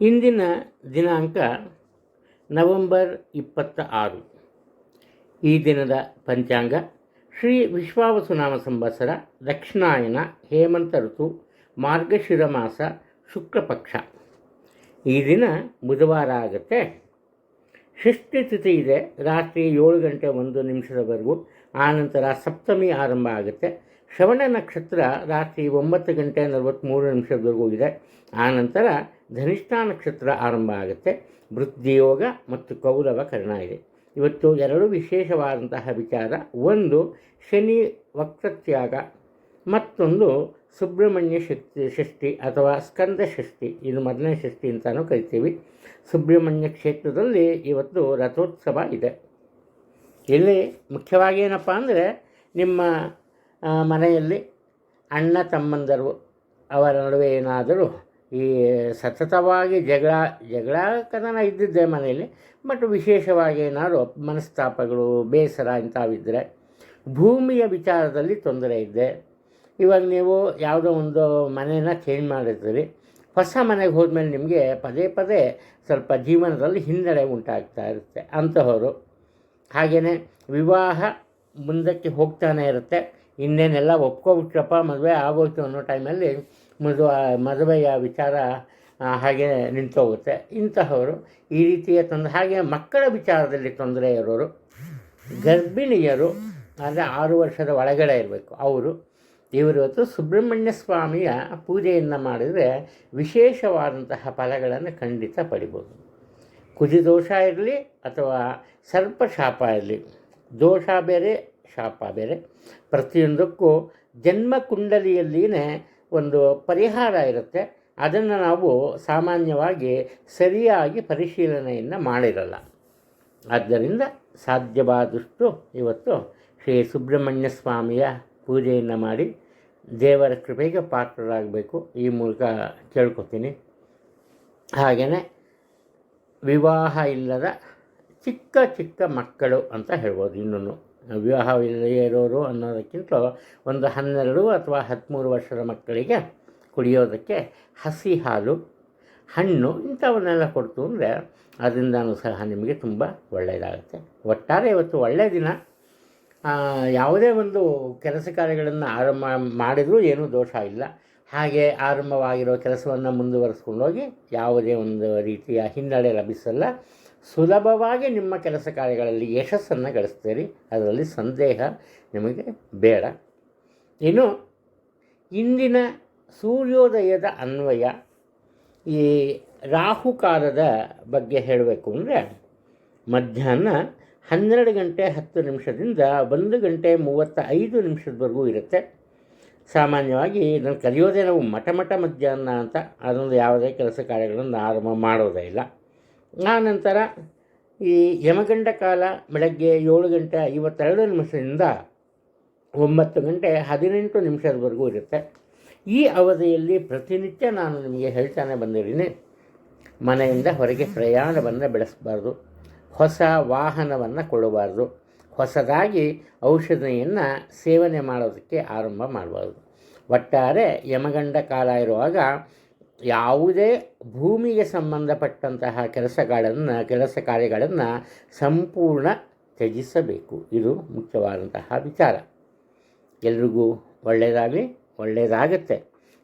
ಇಂದಿನ ದಿನಾಂಕ ನವೆಂಬರ್ 26. ಈ ದಿನದ ಪಂಚಾಂಗ ಶ್ರೀ ವಿಶ್ವಾವಸುನಾಮ ಸಂವತ್ಸರ, ದಕ್ಷಿಣಾಯನ, ಹೇಮಂತ ಋತು, ಮಾರ್ಗಶಿರ ಮಾಸ, ಶುಕ್ಲಪಕ್ಷ. ಈ ದಿನ ಬುಧವಾರ ಆಗುತ್ತೆ. ಷಷ್ಠಿ ತಿಥಿ ಇದೆ, ರಾತ್ರಿ 7 ಗಂಟೆ 1 ನಿಮಿಷದವರೆಗೂ. ಆನಂತರ ಸಪ್ತಮಿ ಆರಂಭ ಆಗುತ್ತೆ. ಶ್ರವಣ ನಕ್ಷತ್ರ ರಾತ್ರಿ 9 ಗಂಟೆ 43 ನಿಮಿಷದವರೆಗೂ ಇದೆ. ಆನಂತರ ಧನಿಷ್ಠಾ ನಕ್ಷತ್ರ ಆರಂಭ ಆಗುತ್ತೆ. ವೃದ್ಧಿಯೋಗ ಮತ್ತು ಕೌಲವ ಕರ್ಣ ಇದೆ. ಇವತ್ತು ಎರಡು ವಿಶೇಷವಾದಂತಹ ವಿಚಾರ. ಒಂದು ಶನಿ ವಕ್ರತ್ಯಾಗ, ಮತ್ತೊಂದು ಸುಬ್ರಹ್ಮಣ್ಯ ಷಷ್ಠಿ ಅಥವಾ ಸ್ಕಂದ ಷಷ್ಠಿ. ಇದು ಮೊದಲನೇ ಷಷ್ಠಿ ಅಂತಲೂ ಕರಿತೀವಿ. ಸುಬ್ರಹ್ಮಣ್ಯ ಕ್ಷೇತ್ರದಲ್ಲಿ ಇವತ್ತು ರಥೋತ್ಸವ ಇದೆ. ಇಲ್ಲಿ ಮುಖ್ಯವಾಗಿ ಏನಪ್ಪ ಅಂದರೆ, ನಿಮ್ಮ ಮನೆಯಲ್ಲಿ ಅಣ್ಣ ತಮ್ಮಂದರು ಅವರ ನಡುವೆ ಏನಾದರೂ ಈ ಸತತವಾಗಿ ಜಗಳ ಕದನ ಇದ್ದಿದ್ದೆ ಮನೆಯಲ್ಲಿ, ಬಟ್ ವಿಶೇಷವಾಗಿ ಏನಾದರೂ ಮನಸ್ತಾಪಗಳು, ಬೇಸರ ಇಂಥವಿದ್ದರೆ, ಭೂಮಿಯ ವಿಚಾರದಲ್ಲಿ ತೊಂದರೆ ಇದ್ದೆ. ಇವಾಗ ನೀವು ಯಾವುದೋ ಒಂದು ಮನೆಯನ್ನು ಚೇಂಜ್ ಮಾಡಿರ್ತೀರಿ, ಹೊಸ ಮನೆಗೆ ಹೋದ್ಮೇಲೆ ನಿಮಗೆ ಪದೇ ಪದೇ ಸ್ವಲ್ಪ ಜೀವನದಲ್ಲಿ ಹಿನ್ನಡೆ ಉಂಟಾಗ್ತಾ ಇರುತ್ತೆ ಅಂತಹವರು. ಹಾಗೆಯೇ ವಿವಾಹ ಮುಂದಕ್ಕೆ ಹೋಗ್ತಾನೆ ಇರುತ್ತೆ. ಇನ್ನೇನೆಲ್ಲ ಒಪ್ಕೊಬಿಟ್ರಪ್ಪ, ಮದುವೆ ಆಗೋಯ್ತು ಅನ್ನೋ ಟೈಮಲ್ಲಿ ಮದುವೆಯ ವಿಚಾರ ಹಾಗೆ ನಿಂತೋಗುತ್ತೆ. ಇಂತಹವರು ಈ ರೀತಿಯ ತೊಂದರೆ. ಹಾಗೆ ಮಕ್ಕಳ ವಿಚಾರದಲ್ಲಿ ತೊಂದರೆ ಇರೋರು, ಗರ್ಭಿಣಿಯರು ಅಂದರೆ 6 ವರ್ಷದ ಒಳಗಡೆ ಇರಬೇಕು ಅವರು, ಇವರು ಇವತ್ತು ಸುಬ್ರಹ್ಮಣ್ಯ ಸ್ವಾಮಿಯ ಪೂಜೆಯನ್ನು ಮಾಡಿದರೆ ವಿಶೇಷವಾದಂತಹ ಫಲಗಳನ್ನು ಖಂಡಿತ ಪಡಿಬೋದು. ಕುಜಿದೋಷ ಇರಲಿ ಅಥವಾ ಸರ್ಪ ಶಾಪ ಇರಲಿ, ದೋಷ ಬೇರೆ ಶಾಪ ಬೇರೆ, ಪ್ರತಿಯೊಂದಕ್ಕೂ ಜನ್ಮ ಕುಂಡಲಿಯಲ್ಲಿಯೇ ಒಂದು ಪರಿಹಾರ ಇರುತ್ತೆ. ಅದನ್ನು ನಾವು ಸಾಮಾನ್ಯವಾಗಿ ಸರಿಯಾಗಿ ಪರಿಶೀಲನೆಯನ್ನು ಮಾಡಿರಲ್ಲ. ಆದ್ದರಿಂದ ಸಾಧ್ಯವಾದಷ್ಟು ಇವತ್ತು ಶ್ರೀ ಸುಬ್ರಹ್ಮಣ್ಯ ಸ್ವಾಮಿಯ ಪೂಜೆಯನ್ನು ಮಾಡಿ ದೇವರ ಕೃಪೆಗೆ ಪಾತ್ರರಾಗಬೇಕು, ಈ ಮೂಲಕ ಕೇಳ್ಕೊತೀನಿ. ಹಾಗೆಯೇ ವಿವಾಹ ಇಲ್ಲದ ಚಿಕ್ಕ ಚಿಕ್ಕ ಮಕ್ಕಳು ಅಂತ ಹೇಳ್ಬೋದು. ಇನ್ನೂ ವಿವಾಹವಿಲ್ಲದೇ ಇರೋರು ಅನ್ನೋದಕ್ಕಿಂತ ಒಂದು 12 ಅಥವಾ 13 ವರ್ಷದ ಮಕ್ಕಳಿಗೆ ಕುಡಿಯೋದಕ್ಕೆ ಹಸಿ ಹಾಲು, ಹಣ್ಣು ಇಂಥವನ್ನೆಲ್ಲ ಕೊಡ್ತು ಅಂದರೆ ಅದರಿಂದನೂ ಸಹ ನಿಮಗೆ ತುಂಬ ಒಳ್ಳೆಯದಾಗುತ್ತೆ. ಒಟ್ಟಾರೆ ಇವತ್ತು ಒಳ್ಳೆಯ ದಿನ. ಯಾವುದೇ ಒಂದು ಕೆಲಸ ಕಾರ್ಯಗಳನ್ನು ಆರಂಭ ಮಾಡಿದರೂ ಏನೂ ದೋಷ ಇಲ್ಲ. ಹಾಗೆ ಆರಂಭವಾಗಿರೋ ಕೆಲಸವನ್ನು ಮುಂದುವರಿಸ್ಕೊಂಡೋಗಿ ಯಾವುದೇ ಒಂದು ರೀತಿಯ ಹಿನ್ನಡೆ ಲಭಿಸಲ್ಲ. ಸುಲಭವಾಗಿ ನಿಮ್ಮ ಕೆಲಸ ಕಾರ್ಯಗಳಲ್ಲಿ ಯಶಸ್ಸನ್ನು ಗಳಿಸ್ತೀರಿ, ಅದರಲ್ಲಿ ಸಂದೇಹ ನಿಮಗೆ ಬೇಡ. ಇನ್ನು ಇಂದಿನ ಸೂರ್ಯೋದಯದ ಅನ್ವಯ ಈ ರಾಹುಕಾಲದ ಬಗ್ಗೆ ಹೇಳಬೇಕು ಅಂದರೆ, ಮಧ್ಯಾಹ್ನ 12 ಗಂಟೆ 10 ನಿಮಿಷದಿಂದ 1 ಗಂಟೆ 35 ನಿಮಿಷದವರೆಗೂ ಇರುತ್ತೆ. ಸಾಮಾನ್ಯವಾಗಿ ಇದನ್ನು ಕರೆಯೋದೇ ನಾವು ಮಠ ಮಧ್ಯಾಹ್ನ ಅಂತ. ಅದೊಂದು ಯಾವುದೇ ಕೆಲಸ ಕಾರ್ಯಗಳನ್ನು ಆರಂಭ ಮಾಡೋದೇ ಇಲ್ಲ. ಆ ನಂತರ ಈ ಯಮಗಂಡ ಕಾಲ ಬೆಳಗ್ಗೆ 7 ಗಂಟೆ 52 ನಿಮಿಷದಿಂದ 9 ಗಂಟೆ 18 ನಿಮಿಷದವರೆಗೂ ಇರುತ್ತೆ. ಈ ಅವಧಿಯಲ್ಲಿ ಪ್ರತಿನಿತ್ಯ ನಾನು ನಿಮಗೆ ಹೇಳ್ತಾನೆ ಬಂದಿದ್ದೀನಿ, ಮನೆಯಿಂದ ಹೊರಗೆ ಪ್ರಯಾಣವನ್ನು ಬೆಳೆಸಬಾರ್ದು, ಹೊಸ ವಾಹನವನ್ನು ಕೊಳ್ಳಬಾರ್ದು, ಹೊಸದಾಗಿ ಔಷಧಿಯನ್ನು ಸೇವನೆ ಮಾಡೋದಕ್ಕೆ ಆರಂಭ ಮಾಡಬಾರ್ದು. ಒಟ್ಟಾರೆ ಯಮಗಂಡ ಕಾಲ ಇರುವಾಗ ಯಾವುದೇ ಭೂಮಿಗೆ ಸಂಬಂಧಪಟ್ಟಂತಹ ಕೆಲಸ ಕಾರ್ಯಗಳನ್ನು ಸಂಪೂರ್ಣ ತ್ಯಜಿಸಬೇಕು. ಇದು ಮುಖ್ಯವಾದಂತಹ ವಿಚಾರ. ಎಲ್ರಿಗೂ ಒಳ್ಳೆಯದಾಗತ್ತೆ.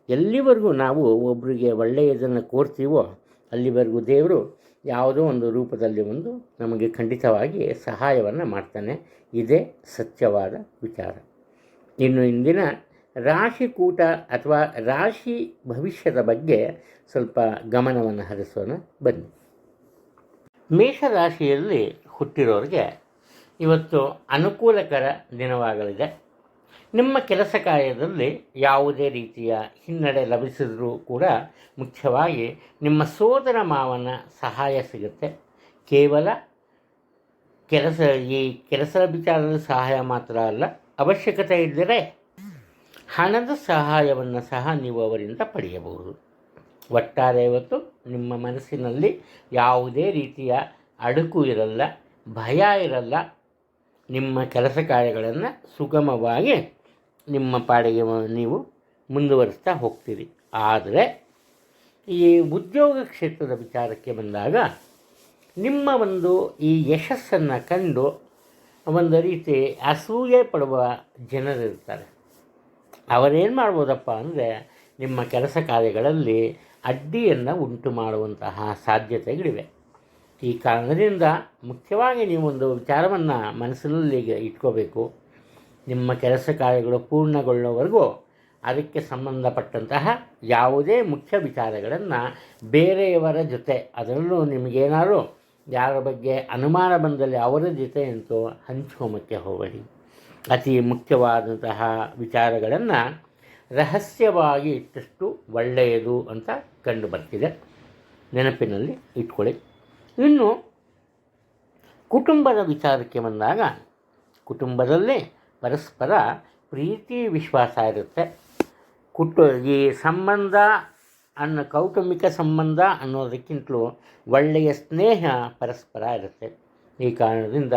ಎಲ್ಲಿವರೆಗೂ ನಾವು ಒಬ್ಬರಿಗೆ ಒಳ್ಳೆಯದನ್ನು ಕೋರ್ತೀವೋ ಅಲ್ಲಿವರೆಗೂ ದೇವರು ಯಾವುದೋ ಒಂದು ರೂಪದಲ್ಲಿ ನಮಗೆ ಖಂಡಿತವಾಗಿ ಸಹಾಯವನ್ನು ಮಾಡ್ತಾನೆ. ಇದೇ ಸತ್ಯವಾದ ವಿಚಾರ. ಇನ್ನು ಇಂದಿನ ರಾಶಿಕೂಟ ಅಥವಾ ರಾಶಿ ಭವಿಷ್ಯದ ಬಗ್ಗೆ ಸ್ವಲ್ಪ ಗಮನವನ್ನು ಹರಿಸೋಣ ಬನ್ನಿ. ಮೇಷರಾಶಿಯಲ್ಲಿ ಹುಟ್ಟಿರೋರಿಗೆ ಇವತ್ತು ಅನುಕೂಲಕರ ದಿನವಾಗಲಿದೆ. ನಿಮ್ಮ ಕೆಲಸ ಕಾರ್ಯದಲ್ಲಿ ಯಾವುದೇ ರೀತಿಯ ಹಿನ್ನಡೆ ಲಭಿಸಿದರೂ ಕೂಡ ಮುಖ್ಯವಾಗಿ ನಿಮ್ಮ ಸೋದರ ಮಾವನ ಸಹಾಯ ಸಿಗುತ್ತೆ. ಕೇವಲ ಕೆಲಸದ ವಿಚಾರದಲ್ಲಿ ಸಹಾಯ ಮಾತ್ರ ಅಲ್ಲ, ಅವಶ್ಯಕತೆ ಇದ್ದರೆ ಹಣದ ಸಹಾಯವನ್ನು ಸಹ ನೀವು ಅವರಿಂದ ಪಡೆಯಬಹುದು. ಒಟ್ಟಾರೆ ಇವತ್ತು ನಿಮ್ಮ ಮನಸ್ಸಿನಲ್ಲಿ ಯಾವುದೇ ರೀತಿಯ ಅಡುಕು ಇರಲ್ಲ, ಭಯ ಇರಲ್ಲ. ನಿಮ್ಮ ಕೆಲಸ ಕಾರ್ಯಗಳನ್ನು ಸುಗಮವಾಗಿ ನಿಮ್ಮ ಪಾಡಿಗೆ ನೀವು ಮುಂದುವರಿಸ್ತಾ ಹೋಗ್ತೀರಿ. ಆದರೆ ಈ ಉದ್ಯೋಗ ಕ್ಷೇತ್ರದ ವಿಚಾರಕ್ಕೆ ಬಂದಾಗ ನಿಮ್ಮ ಒಂದು ಈ ಯಶಸ್ಸನ್ನು ಕಂಡು ಒಂದು ರೀತಿ ಅಸೂಯೆ ಪಡುವ ಜನರಿರ್ತಾರೆ. ಅವರೇನು ಮಾಡ್ಬೋದಪ್ಪ ಅಂದರೆ ನಿಮ್ಮ ಕೆಲಸ ಕಾರ್ಯಗಳಲ್ಲಿ ಅಡ್ಡಿಯನ್ನು ಉಂಟು ಮಾಡುವಂತಹ ಸಾಧ್ಯತೆಗಳಿವೆ. ಈ ಕಾರಣದಿಂದ ಮುಖ್ಯವಾಗಿ ನೀವೊಂದು ವಿಚಾರವನ್ನು ಮನಸ್ಸಿನಲ್ಲಿ ಇಟ್ಕೋಬೇಕು. ನಿಮ್ಮ ಕೆಲಸ ಕಾರ್ಯಗಳು ಪೂರ್ಣಗೊಳ್ಳುವವರೆಗೂ ಅದಕ್ಕೆ ಸಂಬಂಧಪಟ್ಟಂತಹ ಯಾವುದೇ ಮುಖ್ಯ ವಿಚಾರಗಳನ್ನು ಬೇರೆಯವರ ಜೊತೆ, ಅದರಲ್ಲೂ ನಿಮಗೇನಾದ್ರು ಯಾರ ಬಗ್ಗೆ ಅನುಮಾನ ಬಂದಲ್ಲಿ ಅವರ ಜೊತೆ ಅಂತೂ ಹಂಚ್ಕೊಂಬಕ್ಕೆ ಹೋಗಬೇಡಿ. ಅತಿ ಮುಖ್ಯವಾದಂತಹ ವಿಚಾರಗಳನ್ನು ರಹಸ್ಯವಾಗಿ ಇಟ್ಟಷ್ಟು ಒಳ್ಳೆಯದು ಅಂತ ಕಂಡು ಬರ್ತಿದೆ. ನೆನಪಿನಲ್ಲಿ ಇಟ್ಕೊಳ್ಳಿ. ಇನ್ನು ಕುಟುಂಬದ ವಿಚಾರಕ್ಕೆ ಬಂದಾಗ ಕುಟುಂಬದಲ್ಲಿ ಪರಸ್ಪರ ಪ್ರೀತಿ ವಿಶ್ವಾಸ ಇರುತ್ತೆ. ಈ ಸಂಬಂಧ ಕೌಟುಂಬಿಕ ಸಂಬಂಧ ಅನ್ನೋದಕ್ಕಿಂತಲೂ ಒಳ್ಳೆಯ ಸ್ನೇಹ ಪರಸ್ಪರ ಇರುತ್ತೆ. ಈ ಕಾರಣದಿಂದ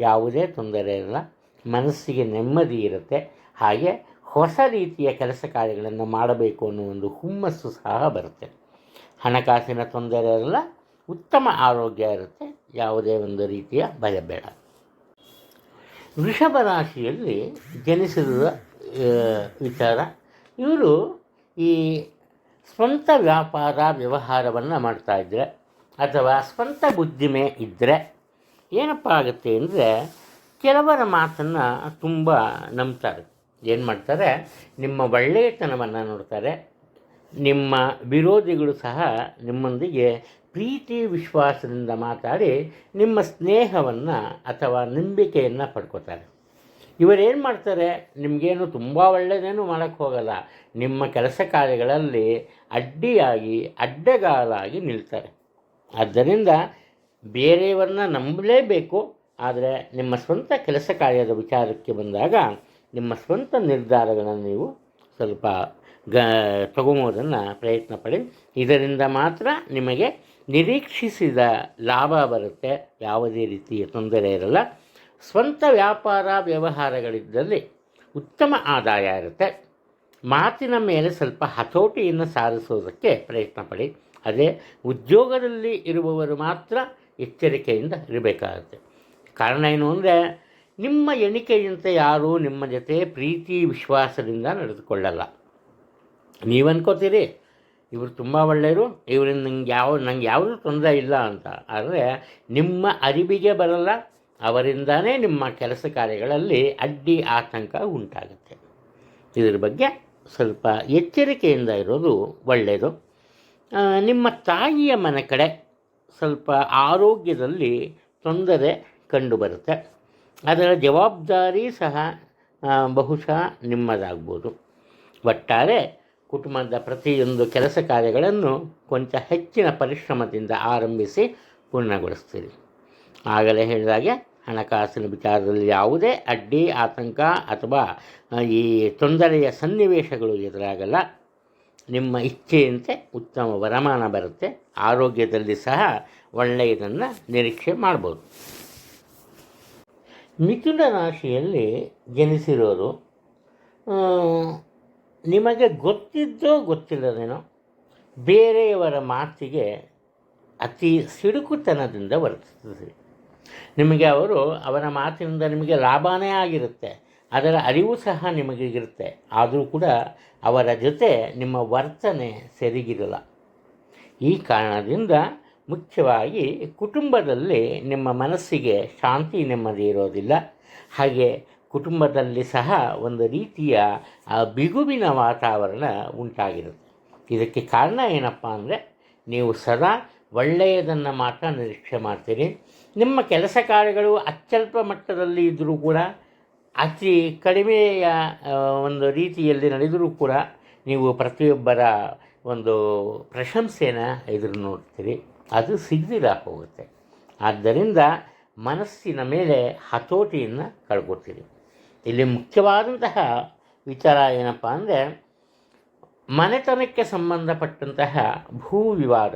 ಯಾವುದೇ ತೊಂದರೆ ಇರಲ್ಲ, ಮನಸ್ಸಿಗೆ ನೆಮ್ಮದಿ ಇರುತ್ತೆ. ಹಾಗೆ ಹೊಸ ರೀತಿಯ ಕೆಲಸ ಕಾರ್ಯಗಳನ್ನು ಮಾಡಬೇಕು ಅನ್ನೋ ಒಂದು ಹುಮ್ಮಸ್ಸು ಸಹ ಬರುತ್ತೆ. ಹಣಕಾಸಿನ ತೊಂದರೆ ಇರಲ್ಲ, ಉತ್ತಮ ಆರೋಗ್ಯ ಇರುತ್ತೆ. ಯಾವುದೇ ಒಂದು ರೀತಿಯ ಭಯ ಬೇಡ. ವೃಷಭ ರಾಶಿಯಲ್ಲಿ ಜನಿಸಿದ ವಿಚಾರ, ಇವರು ಈ ಸ್ವಂತ ವ್ಯಾಪಾರ ವ್ಯವಹಾರವನ್ನು ಮಾಡ್ತಾಯಿದ್ರೆ ಅಥವಾ ಸ್ವಂತ ಬುದ್ಧಿಮೆ ಇದ್ದರೆ ಏನಪ್ಪ ಆಗುತ್ತೆ ಅಂದರೆ ಕೆಲವರ ಮಾತನ್ನು ತುಂಬ ನಂಬ್ತಾರೆ. ಏನು ಮಾಡ್ತಾರೆ, ನಿಮ್ಮ ಒಳ್ಳೆಯತನವನ್ನು ನೋಡ್ತಾರೆ. ನಿಮ್ಮ ವಿರೋಧಿಗಳು ಸಹ ನಿಮ್ಮೊಂದಿಗೆ ಪ್ರೀತಿ ವಿಶ್ವಾಸದಿಂದ ಮಾತಾಡಿ ನಿಮ್ಮ ಸ್ನೇಹವನ್ನು ಅಥವಾ ನಂಬಿಕೆಯನ್ನು ಪಡ್ಕೋತಾರೆ. ಇವರೇನು ಮಾಡ್ತಾರೆ, ನಿಮಗೇನು ತುಂಬ ಒಳ್ಳೆಯದೇನು ಮಾಡೋಕ್ಕೆ ಹೋಗಲ್ಲ, ನಿಮ್ಮ ಕೆಲಸ ಕಾರ್ಯಗಳಲ್ಲಿ ಅಡ್ಡಿಯಾಗಿ ಅಡ್ಡಗಾಲಾಗಿ ನಿಲ್ತಾರೆ. ಆದ್ದರಿಂದ ಬೇರೆಯವ್ರನ್ನ ನಂಬಲೇಬೇಕು. ಆದರೆ ನಿಮ್ಮ ಸ್ವಂತ ಕೆಲಸ ಕಾರ್ಯದ ವಿಚಾರಕ್ಕೆ ಬಂದಾಗ ನಿಮ್ಮ ಸ್ವಂತ ನಿರ್ಧಾರಗಳನ್ನು ನೀವು ಸ್ವಲ್ಪ ತಗೊಂಬೋದನ್ನು ಪ್ರಯತ್ನ ಪಡಿ. ಇದರಿಂದ ಮಾತ್ರ ನಿಮಗೆ ನಿರೀಕ್ಷಿಸಿದ ಲಾಭ ಬರುತ್ತೆ. ಯಾವುದೇ ರೀತಿಯ ತೊಂದರೆ ಇರಲ್ಲ. ಸ್ವಂತ ವ್ಯಾಪಾರ ವ್ಯವಹಾರಗಳಿದ್ದಲ್ಲಿ ಉತ್ತಮ ಆದಾಯ ಇರುತ್ತೆ. ಮಾತಿನ ಮೇಲೆ ಸ್ವಲ್ಪ ಹತೋಟಿಯನ್ನು ಸಾಧಿಸೋದಕ್ಕೆ ಪ್ರಯತ್ನ ಪಡಿ. ಅದೇ ಉದ್ಯೋಗದಲ್ಲಿ ಇರುವವರು ಮಾತ್ರ ಎಚ್ಚರಿಕೆಯಿಂದ ಇರಬೇಕಾಗುತ್ತೆ. ಕಾರಣ ಏನು ಅಂದರೆ ನಿಮ್ಮ ಎಣಿಕೆಯಂತೆ ಯಾರೂ ನಿಮ್ಮ ಜೊತೆ ಪ್ರೀತಿ ವಿಶ್ವಾಸದಿಂದ ನಡೆದುಕೊಳ್ಳಲ್ಲ. ನೀವು ಅನ್ಕೋತೀರಿ ಇವರು ತುಂಬ ಒಳ್ಳೆಯರು, ಇವರಿಂದ ನಂಗೆ ಯಾವುದೂ ತೊಂದರೆ ಇಲ್ಲ ಅಂತ. ಆದರೆ ನಿಮ್ಮ ಅರಿವಿಗೆ ಬರಲ್ಲ, ಅವರಿಂದನೇ ನಿಮ್ಮ ಕೆಲಸ ಕಾರ್ಯಗಳಲ್ಲಿ ಅಡ್ಡಿ ಆತಂಕ ಉಂಟಾಗುತ್ತೆ. ಇದರ ಬಗ್ಗೆ ಸ್ವಲ್ಪ ಎಚ್ಚರಿಕೆಯಿಂದ ಇರೋದು ಒಳ್ಳೆಯದು. ನಿಮ್ಮ ತಾಯಿಯ ಮನೆ ಕಡೆ ಸ್ವಲ್ಪ ಆರೋಗ್ಯದಲ್ಲಿ ತೊಂದರೆ ಕಂಡುಬರುತ್ತೆ. ಅದರ ಜವಾಬ್ದಾರಿ ಸಹ ಬಹುಶಃ ನಿಮ್ಮದಾಗ್ಬೋದು. ಒಟ್ಟಾರೆ ಕುಟುಂಬದ ಪ್ರತಿಯೊಂದು ಕೆಲಸ ಕಾರ್ಯಗಳನ್ನು ಕೊಂಚ ಹೆಚ್ಚಿನ ಪರಿಶ್ರಮದಿಂದ ಆರಂಭಿಸಿ ಪೂರ್ಣಗೊಳಿಸ್ತೀರಿ. ಆಗಲೇ ಹೇಳಿದಾಗೆ ಹಣಕಾಸಿನ ವಿಚಾರದಲ್ಲಿ ಯಾವುದೇ ಅಡ್ಡಿ ಆತಂಕ ಅಥವಾ ಈ ತೊಂದರೆಯ ಸನ್ನಿವೇಶಗಳು ಎದುರಾಗಲ್ಲ. ನಿಮ್ಮ ಇಚ್ಛೆಯಂತೆ ಉತ್ತಮ ವರಮಾನ ಬರುತ್ತೆ. ಆರೋಗ್ಯದಲ್ಲಿ ಸಹ ಒಳ್ಳೆಯದನ್ನು ನಿರೀಕ್ಷೆ ಮಾಡ್ಬೋದು. ಮಿಥುನ ರಾಶಿಯಲ್ಲಿ ಜನಿಸಿರೋರು ನಿಮಗೆ ಗೊತ್ತಿದ್ದೋ ಗೊತ್ತಿಲ್ಲದೇನೋ ಬೇರೆಯವರ ಮಾತಿಗೆ ಅತಿ ಸಿಡುಕುತನದಿಂದ ವರ್ತಿಸ್ತೀರಿ. ನಿಮಗೆ ಅವರ ಮಾತಿನಿಂದ ನಿಮಗೆ ಲಾಭನೇ ಆಗಿರುತ್ತೆ, ಅದರ ಅರಿವು ಸಹ ನಿಮಗೆ ಇರುತ್ತೆ. ಆದರೂ ಕೂಡ ಅವರ ಜೊತೆ ನಿಮ್ಮ ವರ್ತನೆ ಸರಿಗಿರಲ್ಲ. ಈ ಕಾರಣದಿಂದ ಮುಖ್ಯವಾಗಿ ಕುಟುಂಬದಲ್ಲಿ ನಿಮ್ಮ ಮನಸ್ಸಿಗೆ ಶಾಂತಿ ನೆಮ್ಮದಿ ಇರೋದಿಲ್ಲ. ಹಾಗೆ ಕುಟುಂಬದಲ್ಲಿ ಸಹ ಒಂದು ರೀತಿಯ ಬಿಗುವಿನ ವಾತಾವರಣ ಉಂಟಾಗಿರುತ್ತೆ. ಇದಕ್ಕೆ ಕಾರಣ ಏನಪ್ಪ ಅಂದರೆ ನೀವು ಸದಾ ಒಳ್ಳೆಯದನ್ನು ಮಾತ್ರ ನಿರೀಕ್ಷೆ ಮಾಡ್ತೀರಿ. ನಿಮ್ಮ ಕೆಲಸ ಕಾರ್ಯಗಳು ಅತ್ಯಲ್ಪ ಮಟ್ಟದಲ್ಲಿ ಇದ್ದರೂ ಕೂಡ, ಅತಿ ಕಡಿಮೆಯ ಒಂದು ರೀತಿಯಲ್ಲಿ ನಡೆದರೂ ಕೂಡ ನೀವು ಪ್ರತಿಯೊಬ್ಬರ ಒಂದು ಪ್ರಶಂಸೆಯನ್ನು ಎದುರು ನೋಡ್ತೀರಿ. ಅದು ಸಿಗದಿರ ಹೋಗುತ್ತೆ. ಆದ್ದರಿಂದ ಮನಸ್ಸಿನ ಮೇಲೆ ಹತೋಟಿಯನ್ನು ಕಳ್ಕೊತೀರಿ. ಇಲ್ಲಿ ಮುಖ್ಯವಾದಂತಹ ವಿಚಾರ ಏನಪ್ಪ ಅಂದರೆ ಮನೆತನಕ್ಕೆ ಸಂಬಂಧಪಟ್ಟಂತಹ ಭೂ ವಿವಾದ